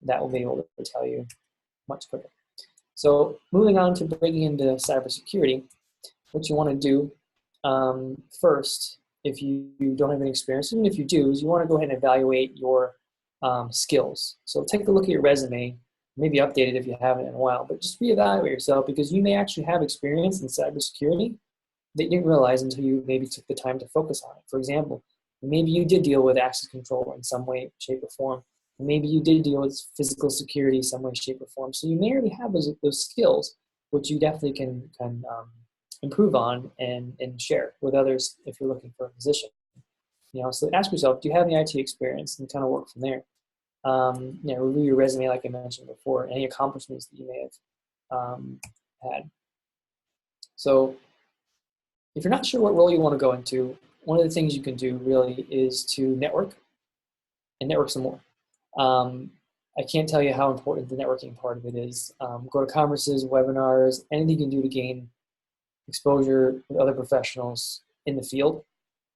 That will be able to tell you much quicker. So moving on to breaking into cybersecurity, what you want to do first, if you don't have any experience, even if you do, is you want to go ahead and evaluate your skills. So take a look at your resume, maybe update it if you haven't in a while, but just reevaluate yourself, because you may actually have experience in cybersecurity that you didn't realize until you maybe took the time to focus on it. For example, maybe you did deal with access control in some way, shape, or form. Maybe you did deal with physical security in some way, shape, or form. So you may already have those skills, which you definitely can improve on and share with others if you're looking for a position. So ask yourself, do you have any IT experience, and kind of work from there. Review your resume, like I mentioned before, any accomplishments that you may have had. So if you're not sure what role you want to go into, one of the things you can do really is to network and network some more. I can't tell you how important the networking part of it is. Go to conferences, webinars, anything you can do to gain exposure with other professionals in the field.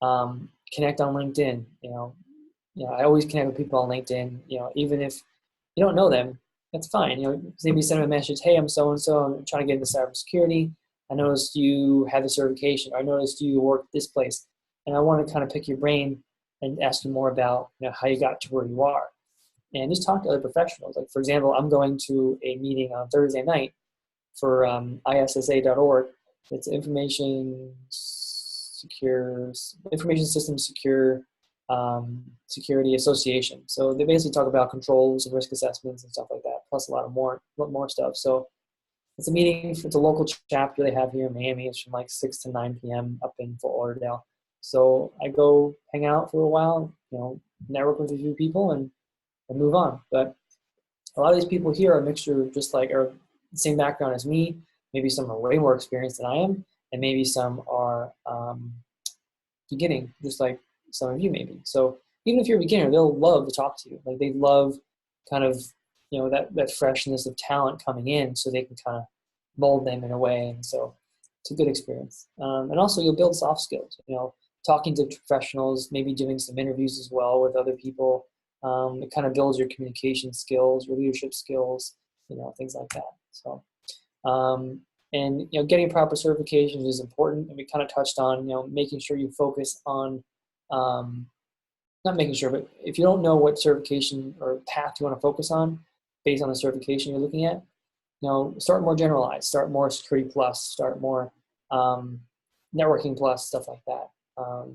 Connect on LinkedIn. I always connect with people on LinkedIn. Even if you don't know them, that's fine. Maybe send them a message. Hey, I'm so-and-so. I'm trying to get into cybersecurity. I noticed you had the certification. Or I noticed you work this place, and I want to kind of pick your brain and ask you more about how you got to where you are, and just talk to other professionals. Like, for example, I'm going to a meeting on Thursday night for ISSA.org. It's Information System Security Association. So they basically talk about controls and risk assessments and stuff like that, plus a lot more stuff. So it's a meeting. It's a local chapter they have here in Miami. It's from like 6 to 9 p.m. up in Fort Lauderdale. So I go hang out for a while, network with a few people and move on. But a lot of these people here are a mixture of are the same background as me. Maybe some are way more experienced than I am, and maybe some are beginning, just like some of you maybe. So even if you're a beginner, they'll love to talk to you. Like they love kind of, that freshness of talent coming in, so they can kind of mold them in a way. And so it's a good experience. And also you'll build soft skills, talking to professionals, maybe doing some interviews as well with other people. It kind of builds your communication skills, your leadership skills, things like that. So, and getting proper certifications is important. And we kind of touched on, making sure you focus on, not making sure, but if you don't know what certification or path you want to focus on based on the certification you're looking at, start more generalized, start more security plus, start more networking plus, stuff like that.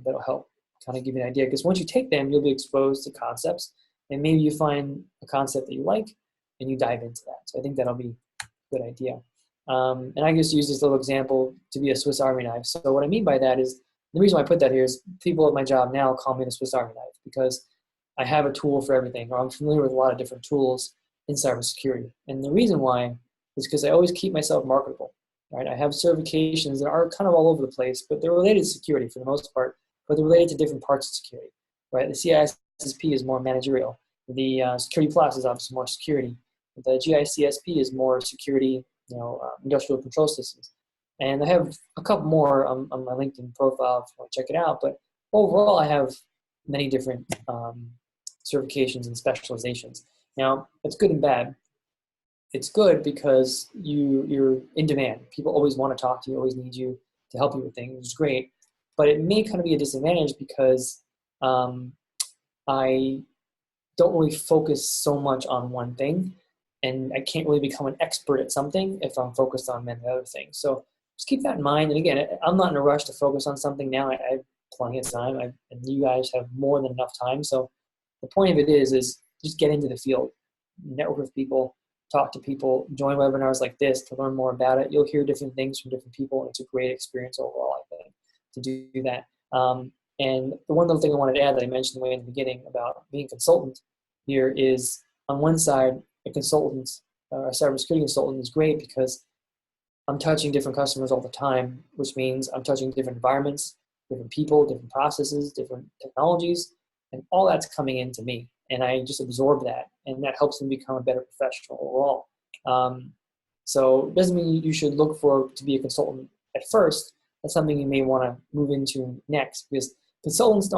That'll help kind of give you an idea, because once you take them, you'll be exposed to concepts, and maybe you find a concept that you like and you dive into that. So I think that'll be a good idea. And I just use this little example to be a Swiss Army knife. So what I mean by that is, the reason why I put that here is people at my job now call me the Swiss Army knife, because I have a tool for everything, or I'm familiar with a lot of different tools in cybersecurity. And the reason why is because I always keep myself marketable, right? I have certifications that are kind of all over the place, but they're related to security for the most part, but they're related to different parts of security, right? The CISSP is more managerial. The Security Plus is obviously more security. The GICSP is more security, industrial control systems. And I have a couple more on my LinkedIn profile if you want to check it out. But overall, I have many different certifications and specializations. Now, it's good and bad. It's good because you're in demand. People always want to talk to you, always need you to help you with things, which is great. But it may kind of be a disadvantage because I don't really focus so much on one thing, and I can't really become an expert at something if I'm focused on many other things. So just keep that in mind. And again, I'm not in a rush to focus on something now. I have plenty of time, and you guys have more than enough time. So the point of it is just get into the field, network with people, talk to people, join webinars like this to learn more about it. You'll hear different things from different people, and it's a great experience overall, I think, to do that. And the one little thing I wanted to add that I mentioned way in the beginning about being a consultant here is, on one side, a consultant, a cybersecurity consultant is great because I'm touching different customers all the time, which means I'm touching different environments, different people, different processes, different technologies, and all that's coming into me. And I just absorb that, and that helps me become a better professional overall. So it doesn't mean you should look to be a consultant at first. That's something you may want to move into next, because consultants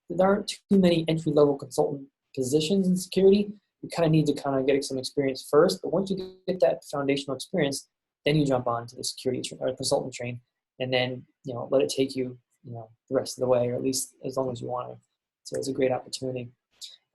there aren't too many entry-level consultant positions in security. You kind of need to kind of get some experience first, but once you get that foundational experience, then you jump on to the security or consultant train, and then let it take you the rest of the way, or at least as long as you want to. So it's a great opportunity.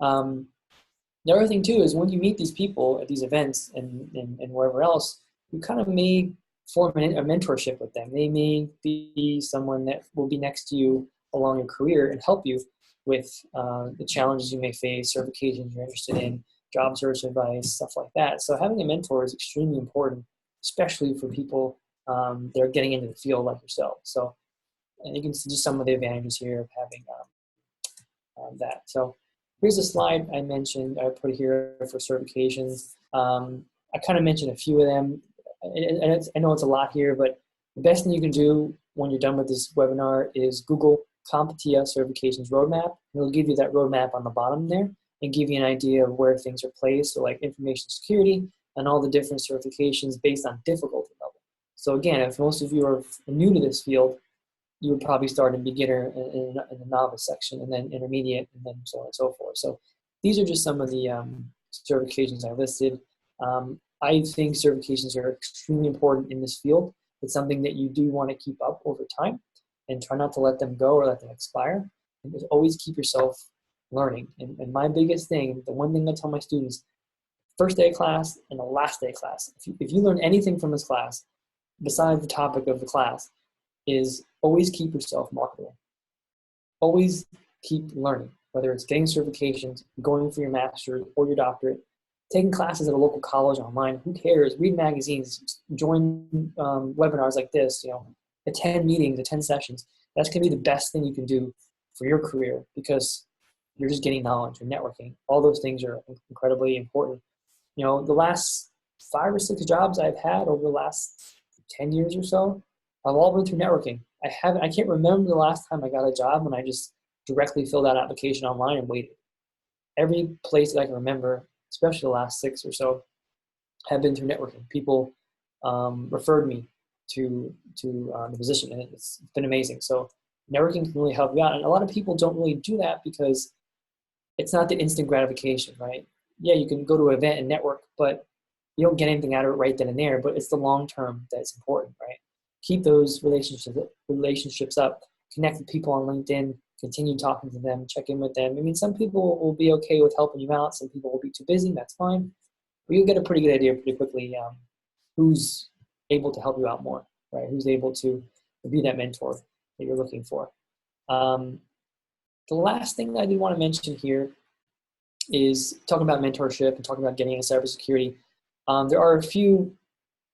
The other thing too is, when you meet these people at these events and wherever else, you kind of may form a mentorship with them. They may be someone that will be next to you along your career and help you with the challenges you may face, certifications you're interested in, job search advice, stuff like that. So having a mentor is extremely important, especially for people that are getting into the field like yourself. So, and you can see just some of the advantages here of having that. So here's a slide I mentioned. I put here for certifications. I kind of mentioned a few of them. I know it's a lot here, but the best thing you can do when you're done with this webinar is Google CompTIA Certifications Roadmap. It'll give you that roadmap on the bottom there and give you an idea of where things are placed, so like information security and all the different certifications based on difficulty level. So again, if most of you are new to this field, you would probably start in beginner in the novice section, and then intermediate, and then so on and so forth. So these are just some of the certifications I listed. I think certifications are extremely important in this field. It's something that you do want to keep up over time, and try not to let them go or let them expire. And just always keep yourself learning. And my biggest thing, the one thing I tell my students, first day of class and the last day of class. If you learn anything from this class, besides the topic of the class, is always keep yourself marketable. Always keep learning, whether it's getting certifications, going for your master's or your doctorate, taking classes at a local college online, who cares? Read magazines, join webinars like this, attend meetings, attend sessions. That's going to be the best thing you can do for your career, because you're just getting knowledge and networking. All those things are incredibly important. The last 5 or 6 jobs I've had over the last 10 years or so, I've all been through networking. I can't remember the last time I got a job when I just directly filled out an application online and waited. Every place that I can remember, especially the last 6 or so, have been through networking. People referred me to the position, and it's been amazing. So networking can really help you out. And a lot of people don't really do that because it's not the instant gratification, right? Yeah, you can go to an event and network, but you don't get anything out of it right then and there, but it's the long term that's important, right? Keep those relationships up, connect with people on LinkedIn, continue talking to them, check in with them. I mean, some people will be okay with helping you out. Some people will be too busy, that's fine. But you'll get a pretty good idea pretty quickly who's able to help you out more, right? Who's able to be that mentor that you're looking for. The last thing that I did want to mention here is talking about mentorship and talking about getting into cybersecurity. There are a few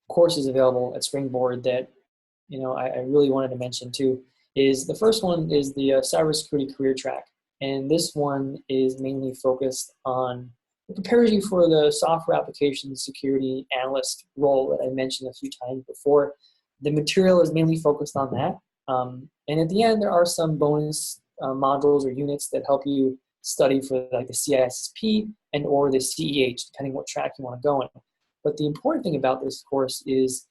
courses available at Springboard that I really wanted to mention too. Is the first one is the Cybersecurity Career Track, and this one is mainly focused on, it prepares you for the software application security analyst role that I mentioned a few times before. The material is mainly focused on that, and at the end there are some bonus modules or units that help you study for like the CISSP and or the CEH, depending what track you want to go in. But the important thing about this course is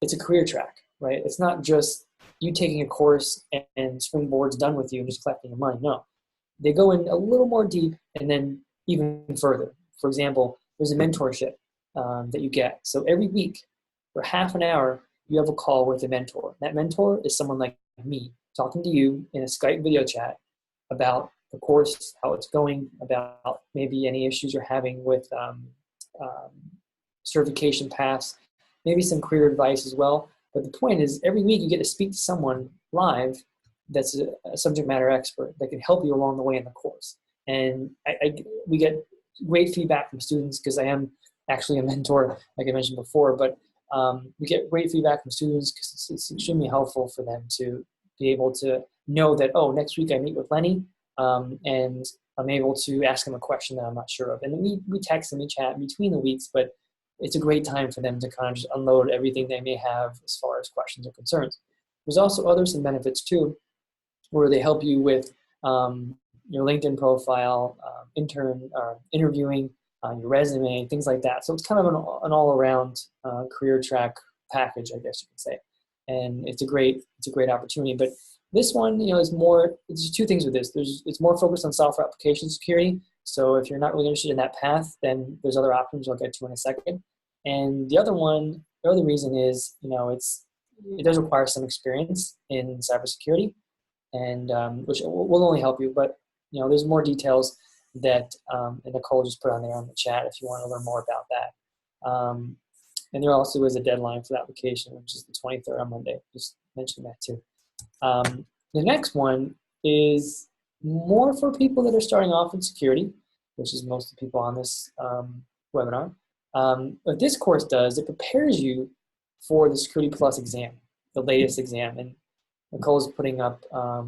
it's a career track, right? It's not just you taking a course and Springboard's done with you and just collecting your money. No, they go in a little more deep and then even further. For example, there's a mentorship that you get. So every week for half an hour, you have a call with a mentor. That mentor is someone like me talking to you in a Skype video chat about the course, how it's going, about maybe any issues you're having with certification paths, maybe some career advice as well. But the point is, every week you get to speak to someone live that's a subject matter expert that can help you along the way in the course. And we get great feedback from students, because I am actually a mentor, like I mentioned before, but we get great feedback from students because it's extremely helpful for them to be able to know that, oh, next week I meet with Lenny, and I'm able to ask him a question that I'm not sure of. And we text and we chat between the weeks, but it's a great time for them to kind of just unload everything they may have as far as questions or concerns. There's also some benefits too, where they help you with your LinkedIn profile, interviewing, your resume, things like that. So it's kind of an all-around career track package, I guess you could say. And it's a great opportunity. But this one, is more. There's 2 things with this. It's more focused on software application security. So if you're not really interested in that path, then there's other options I'll get to in a second. And the other reason is, it does require some experience in cybersecurity, and which will only help you. But there's more details that Nicole just put on there on the chat if you want to learn more about that. And there also is a deadline for the application, which is the 23rd on Monday. Just mentioning that too. The next one is more for people that are starting off in security, which is most of the people on this webinar. What this course does, it prepares you for the Security Plus exam, the latest exam. And Nicole's putting up a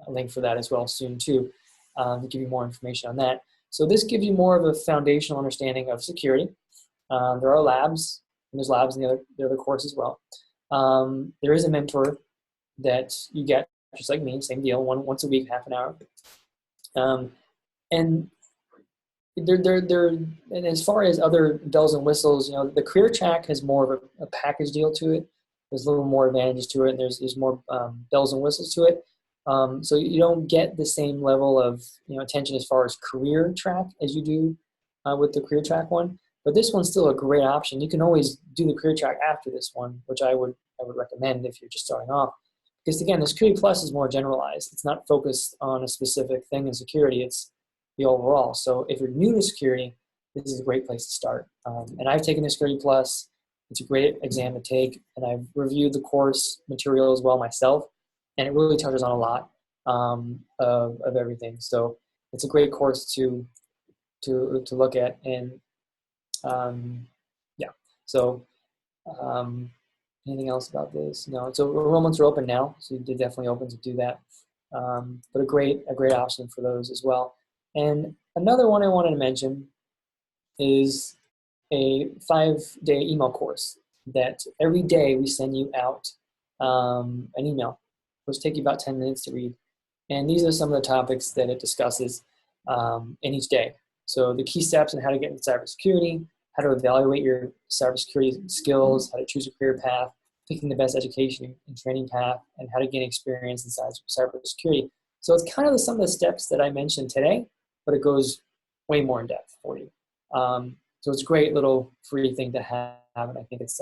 link for that as well soon too, to give you more information on that. So this gives you more of a foundational understanding of security. There are labs, and there's labs in the other course as well. There is a mentor that you get, just like me, same deal, once a week, half an hour. And and as far as other bells and whistles, the career track has more of a package deal to it. There's a little more advantages to it, and there's more bells and whistles to it. So you don't get the same level of attention as far as career track as you do with the career track one. But this one's still a great option. You can always do the career track after this one, which I would recommend if you're just starting off. Because again, the Security Plus is more generalized. It's not focused on a specific thing in security. It's the overall. So if you're new to security, this is a great place to start. And I've taken the Security Plus. It's a great exam to take, and I've reviewed the course material as well myself, and it really touches on a lot of everything. So it's a great course to look at, and yeah. So anything else about this? No. So enrollments are open now, so you're definitely open to do that. But a great option for those as well. And another one I wanted to mention is a 5-day email course that every day we send you out an email, which take you about 10 minutes to read. And these are some of the topics that it discusses in each day. So the key steps on how to get into cybersecurity, how to evaluate your cybersecurity skills, how to choose a career path, picking the best education and training path, and how to gain experience in cybersecurity. So it's kind of some of the steps that I mentioned today, but it goes way more in depth for you. So it's a great little free thing to have, and I think it's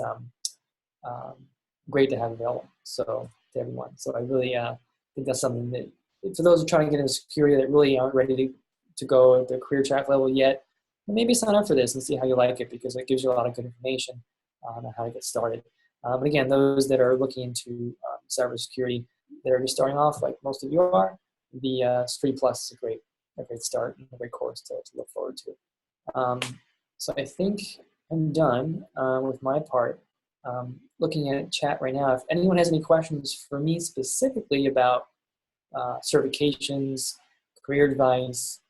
great to have available to everyone. So I really think that's something that, for those who are trying to get into security that really aren't ready to go at the career track level yet, maybe sign up for this and see how you like it, because it gives you a lot of good information on how to get started. But again, those that are looking into cybersecurity that are just starting off, like most of you are, the Security Plus is a great start and a great course to look forward to. So I think I'm done with my part. Looking at chat right now, if anyone has any questions for me specifically about certifications, career advice,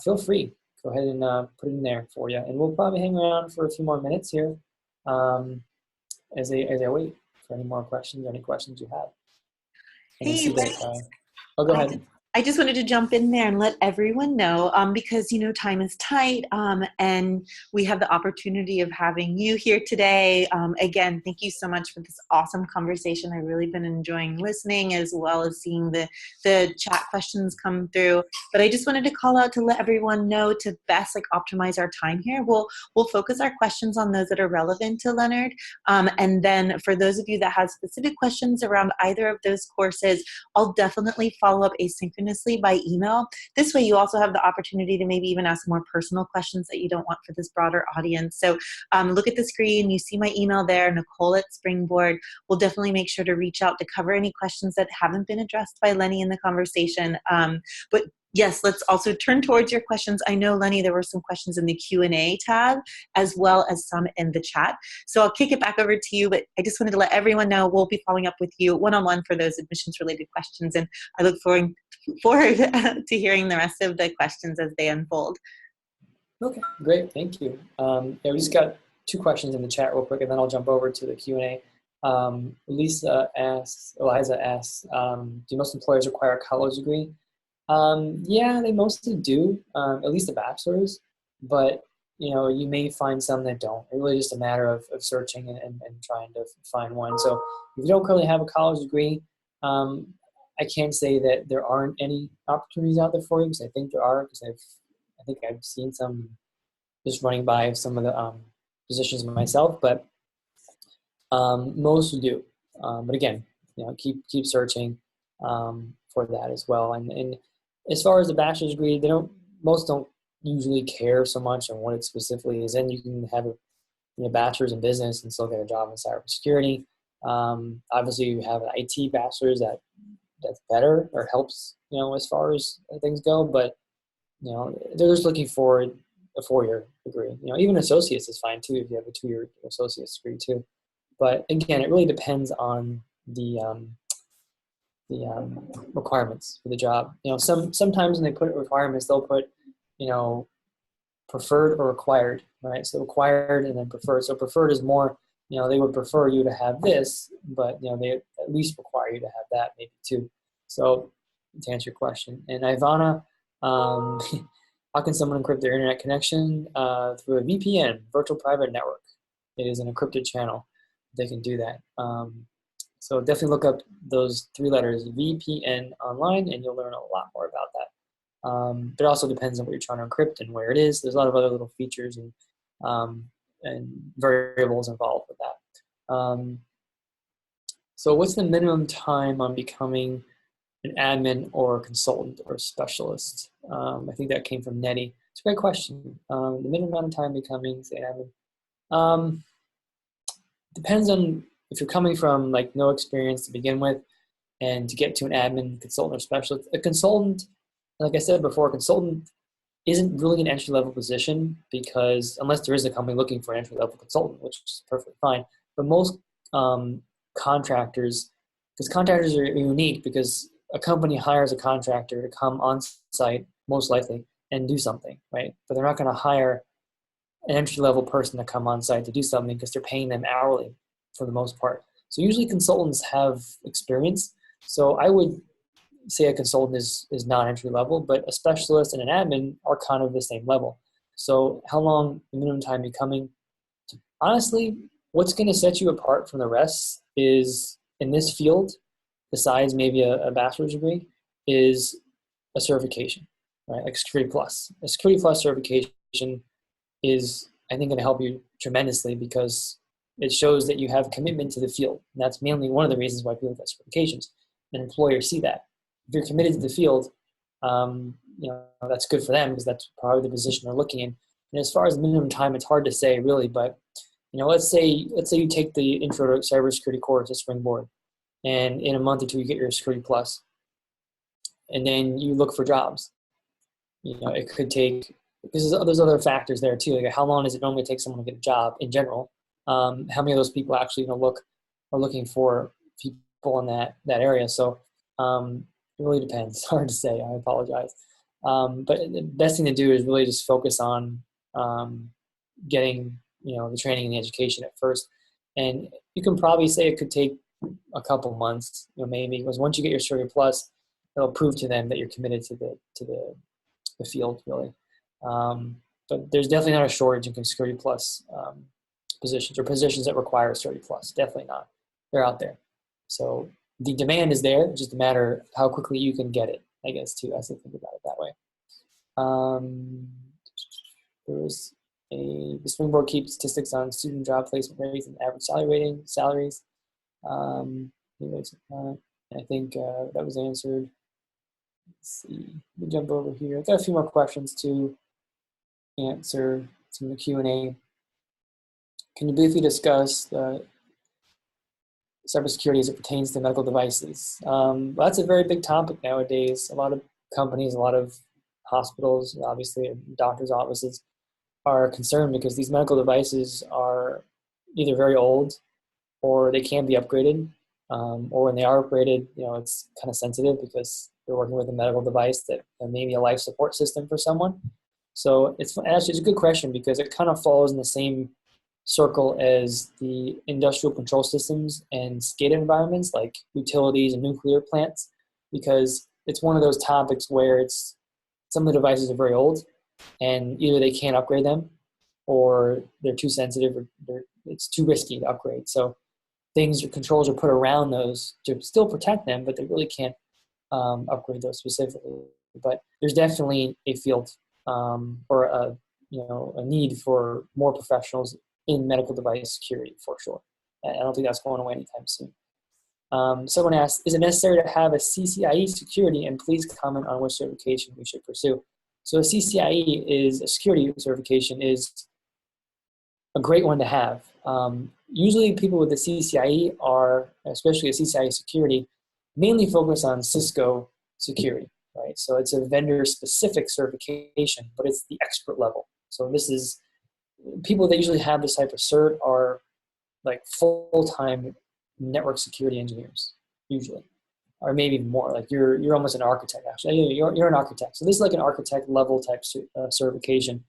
feel free. Go ahead and put it in there for you. And we'll probably hang around for a few more minutes here as I wait for any more questions or any questions you have. And Hey, go ahead. I just wanted to jump in there and let everyone know, because, time is tight, and we have the opportunity of having you here today. Again, thank you so much for this awesome conversation. I've really been enjoying listening, as well as seeing the chat questions come through. But I just wanted to call out to let everyone know to best optimize our time here. We'll focus our questions on those that are relevant to Leonard. And then for those of you that have specific questions around either of those courses, I'll definitely follow up asynchronously by email. This way you also have the opportunity to maybe even ask more personal questions that you don't want for this broader audience. So look at the screen, you see my email there, Nicole@Springboard. We'll definitely make sure to reach out to cover any questions that haven't been addressed by Lenny in the conversation. But yes, let's also turn towards your questions. I know, Lenny, there were some questions in the Q&A tab, as well as some in the chat. So I'll kick it back over to you, but I just wanted to let everyone know we'll be following up with you one-on-one for those admissions-related questions, and I look forward to hearing the rest of the questions as they unfold. Okay, great, thank you. We just got 2 questions in the chat real quick, and then I'll jump over to the Q&A. Eliza asks, do most employers require a college degree? Yeah, they mostly do, at least a bachelor's, but you may find some that don't. It's really just a matter of searching and trying to find one. So if you don't currently have a college degree, I can't say that there aren't any opportunities out there for you, because I think there are, because I think I've seen some just running by some of the positions myself, but most do. But again, keep searching for that as well. And as far as the bachelor's degree, most don't usually care so much on what it specifically is in. You can have a bachelor's in business and still get a job in cybersecurity. Obviously, you have an IT bachelor's that's better or helps, as far as things go. But they're just looking for a 4-year degree. Even associates is fine too if you have a 2-year associate's degree too. But again, it really depends on the requirements for the job. Sometimes when they put requirements, they'll put, preferred or required, right? So required and then preferred. So preferred is more, they would prefer you to have this, but they at least require you to have that maybe too. So to answer your question, and Ivana, how can someone encrypt their internet connection through a VPN, virtual private network? It is an encrypted channel. They can do that. So definitely look up those 3 letters, VPN, online, and you'll learn a lot more about that. But it also depends on what you're trying to encrypt and where it is. There's a lot of other little features and variables involved with that. So what's the minimum time on becoming an admin or consultant or specialist? I think that came from Nettie. It's a great question. The minimum amount of time becoming, say, an admin. Depends on if you're coming from like no experience to begin with and to get to an admin, consultant, or specialist. A consultant, like I said before, a consultant isn't really an entry-level position because unless there is a company looking for an entry-level consultant, which is perfectly fine. But most contractors, because contractors are unique because a company hires a contractor to come on site, most likely, and do something, right? But they're not going to hire an entry-level person to come on site to do something because they're paying them hourly for the most part. So usually consultants have experience. So I would say a consultant is not entry level, but a specialist and an admin are kind of the same level. So how long the minimum time becoming? Honestly, what's going to set you apart from the rest is in this field, besides maybe a bachelor's degree, is a certification, right? Like Security Plus. A Security Plus certification is, I think, going to help you tremendously because it shows that you have commitment to the field. And that's mainly one of the reasons why people get certifications. And employers see that. If you're committed to the field, that's good for them because that's probably the position they're looking in. And as far as minimum time, it's hard to say really, but let's say you take the intro to cybersecurity course at Springboard, and in a month or two you get your Security Plus, and then you look for jobs. It could take, because there's other factors there too. Like how long does it normally take someone to get a job in general? How many of those people actually are looking for people in that area? So it really depends. It's hard to say. I apologize. But the best thing to do is really just focus on getting the training and the education at first. And you can probably say it could take a couple months, maybe, because once you get your Security Plus, it'll prove to them that you're committed to the field, really. But there's definitely not a shortage in Security Plus positions or positions that require Security Plus. Definitely not. They're out there. So the demand is there. It's just a matter how quickly you can get it, I guess, too, as I think about it that way. The Springboard keeps statistics on student job placement rates and average salaries. I think that was answered. Let's see. Let me jump over here. I've got a few more questions to answer some of the Q&A. Can you briefly discuss cybersecurity as it pertains to medical devices? Well, that's a very big topic nowadays. A lot of companies, a lot of hospitals, obviously doctors' offices are concerned because these medical devices are either very old or they can be upgraded. Or when they are upgraded, it's kind of sensitive because they're working with a medical device that may be a life support system for someone. So it's a good question because it kind of falls in the same circle as the industrial control systems and SCADA environments like utilities and nuclear plants, because it's one of those topics where some of the devices are very old and either they can't upgrade them or they're too sensitive or it's too risky to upgrade. So controls are put around those to still protect them, but they really can't upgrade those specifically. But there's definitely a field or a need for more professionals in medical device security for sure. I don't think that's going away anytime soon. Someone asked, is it necessary to have a CCIE security? And please comment on which certification we should pursue. So a CCIE is a security certification, is a great one to have. Usually people with the CCIE are, especially a CCIE security, mainly focus on Cisco security, right? So it's a vendor-specific certification, but it's the expert level. So this is, people that usually have this type of cert are like full-time network security engineers, usually, or maybe even more. Like you're almost an architect, actually. You're an architect. So this is like an architect level type certification.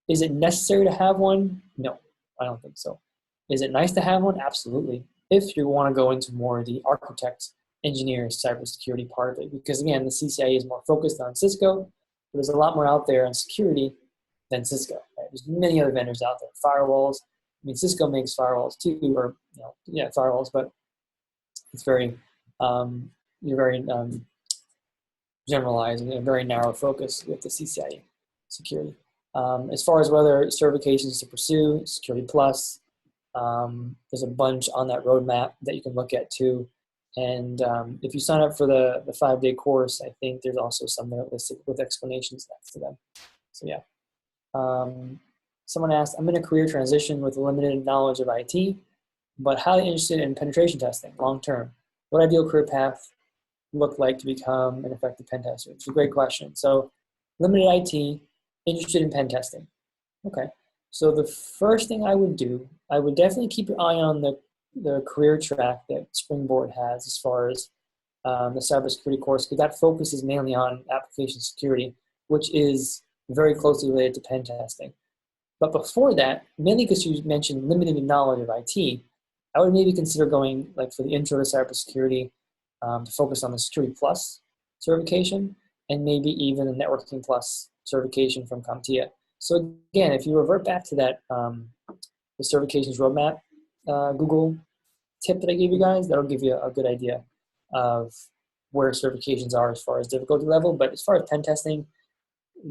Is it necessary to have one? No, I don't think so. Is it nice to have one? Absolutely. If you want to go into more of the architect, engineer, cybersecurity part of it, because again, the CCIE is more focused on Cisco, but there's a lot more out there on security than Cisco. Right? There's many other vendors out there. Firewalls. I mean, Cisco makes firewalls too, or firewalls, but it's very generalized and a very narrow focus with the CCIE security. As far as whether certifications to pursue, Security Plus, there's a bunch on that roadmap that you can look at too. And if you sign up for the 5-day course, I think there's also some that are listed with explanations next to them. So yeah. Someone asked, I'm in a career transition with limited knowledge of IT, but highly interested in penetration testing long term. What ideal career path look like to become an effective pen tester? It's a great question. So limited IT, interested in pen testing. Okay. So the first thing I would do, I would definitely keep your eye on the career track that Springboard has as far as the cybersecurity course, because that focuses mainly on application security, which is very closely related to pen testing. But before that, mainly because you mentioned limited knowledge of IT, I would maybe consider going like for the intro to cybersecurity to focus on the Security Plus certification and maybe even the Networking Plus certification from CompTIA. So again, if you revert back to that the certifications roadmap Google tip that I gave you guys, that'll give you a good idea of where certifications are as far as difficulty level. But as far as pen testing,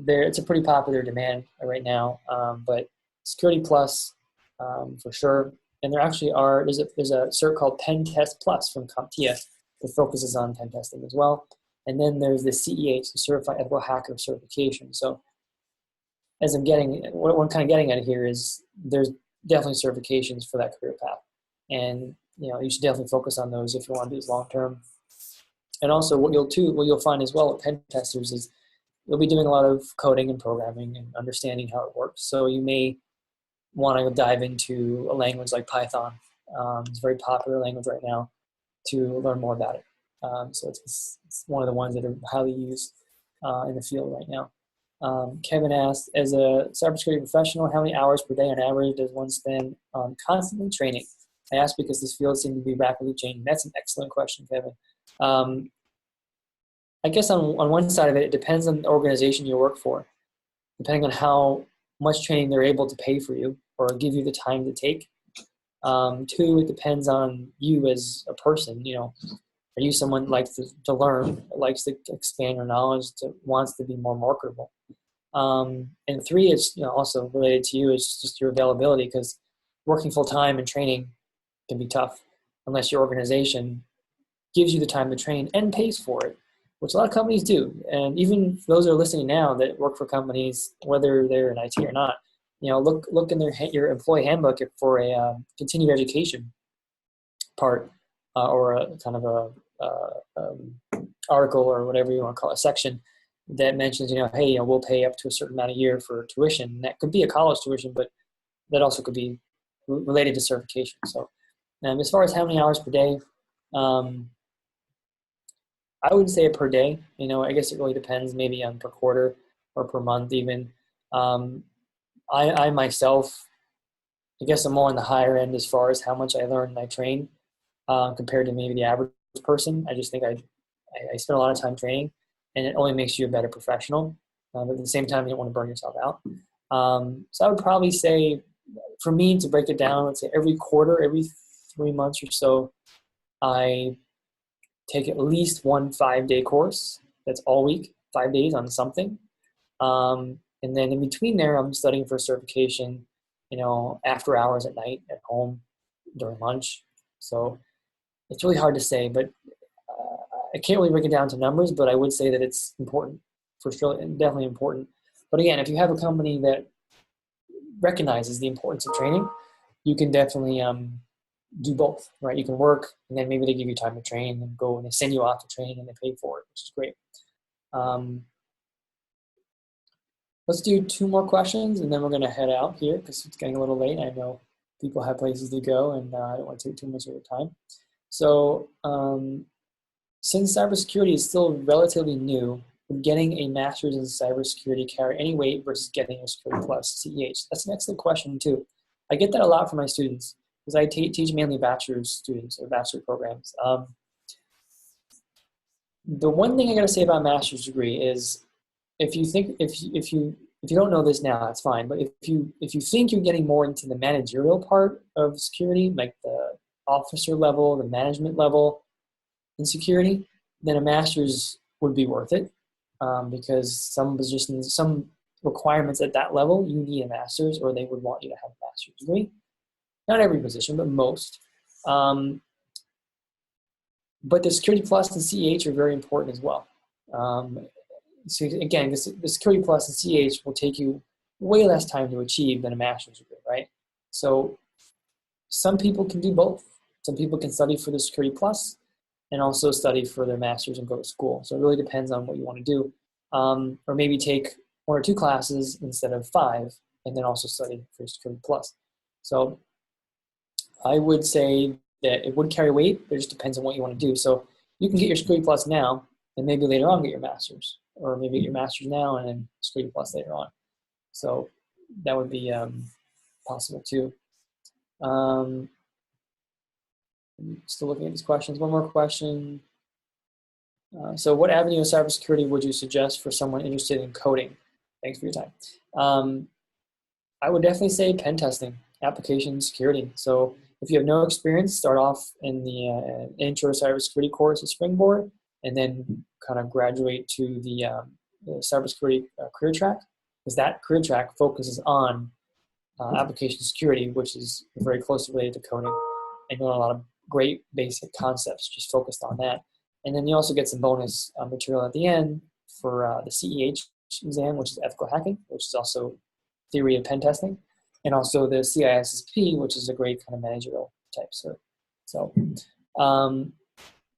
it's a pretty popular demand right now. But Security Plus for sure. And there actually there's a cert called Pen Test Plus from CompTIA that focuses on pen testing as well. And then there's the CEH, the Certified Ethical Hacker certification. So as what I'm kind of getting at here is there's definitely certifications for that career path. And you should definitely focus on those if you want to do this long term. And also what you'll find as well with pen testers is you'll be doing a lot of coding and programming and understanding how it works. So you may want to dive into a language like Python. It's a very popular language right now to learn more about it. So it's one of the ones that are highly used in the field right now. Kevin asked, as a cybersecurity professional, how many hours per day on average does one spend on constantly training? I asked because this field seems to be rapidly changing. That's an excellent question, Kevin. I guess on one side of it, it depends on the organization you work for, depending on how much training they're able to pay for you or give you the time to take. Two, it depends on you as a person. Are you someone who likes to learn, likes to expand your knowledge, wants to be more marketable? And three, it's also related to you. It's just your availability, because working full time and training can be tough unless your organization gives you the time to train and pays for it, which a lot of companies do. And even those that are listening now that work for companies, whether they're in IT or not, look in your employee handbook for a continued education part or a kind of a article or whatever you want to call it, a section that mentions, hey, we'll pay up to a certain amount a year for tuition. And that could be a college tuition, but that also could be related to certification. So as far as how many hours per day, I would say per day. I guess it really depends, maybe on per quarter or per month even. I myself, I guess I'm more on the higher end as far as how much I learn and I train compared to maybe the average person. I just think I spend a lot of time training, and it only makes you a better professional. But at the same time, you don't want to burn yourself out. So I would probably say, for me, to break it down, let's say every quarter, every 3 months or so, I take at least one 5-day course that's all week, 5 days on something. And then in between there, I'm studying for certification, after hours at night, at home, during lunch. So it's really hard to say, but I can't really break it down to numbers, but I would say that it's important, for sure, and definitely important. But again, if you have a company that recognizes the importance of training, you can definitely do both, right? You can work, and then maybe they give you time to train and go, and they send you off to train and they pay for it, which is great. Let's do 2 more questions, and then we're going to head out here because it's getting a little late. I know people have places to go, and I don't want to take too much of your time. So since cybersecurity is still relatively new, would getting a master's in cybersecurity carry any weight versus getting a Security Plus CEH? That's an excellent question, too. I get that a lot from my students because I teach mainly bachelor's students or bachelor programs. The one thing I got to say about master's degree is, if you don't know this now, that's fine. But if you think you're getting more into the managerial part of security, like the officer level, the management level in security, then a master's would be worth it, because some positions, some requirements at that level, you need a master's, or they would want you to have a master's degree. Not every position, but most. But the Security Plus and CEH are very important as well. So again, the Security Plus and CEH will take you way less time to achieve than a master's degree, right? So some people can do both. Some people can study for the Security Plus and also study for their master's and go to school. So it really depends on what you want to do. Or maybe take 1 or 2 classes instead of 5, and then also study for Security Plus. So I would say that it would carry weight, but it just depends on what you want to do. So you can get your Security Plus now, and maybe later on get your master's, or maybe get your master's now and then Security Plus later on. So that would be possible too. Still looking at these questions. One more question. So what avenue of cybersecurity would you suggest for someone interested in coding? Thanks for your time. I would definitely say pen testing, application security. So if you have no experience, start off in the intro to cybersecurity course at Springboard, and then kind of graduate to the cybersecurity career track, because that career track focuses on application security, which is very closely related to coding, and you learn a lot of great basic concepts just focused on that. And then you also get some bonus material at the end for the CEH exam, which is ethical hacking, which is also theory of pen testing, and also the CISSP, which is a great kind of managerial type cert. So, all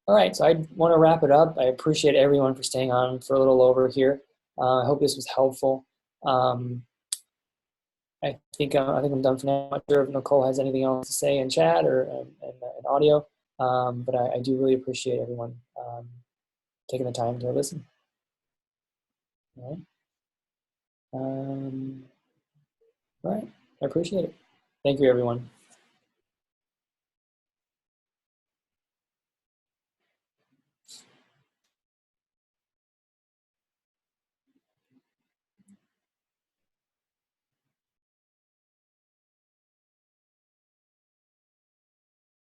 right, so I want to wrap it up. I appreciate everyone for staying on for a little over here. I hope this was helpful. I think I'm done for now. I'm not sure if Nicole has anything else to say in chat or in audio, but I do really appreciate everyone taking the time to listen. All right. All right. I appreciate it. Thank you, everyone.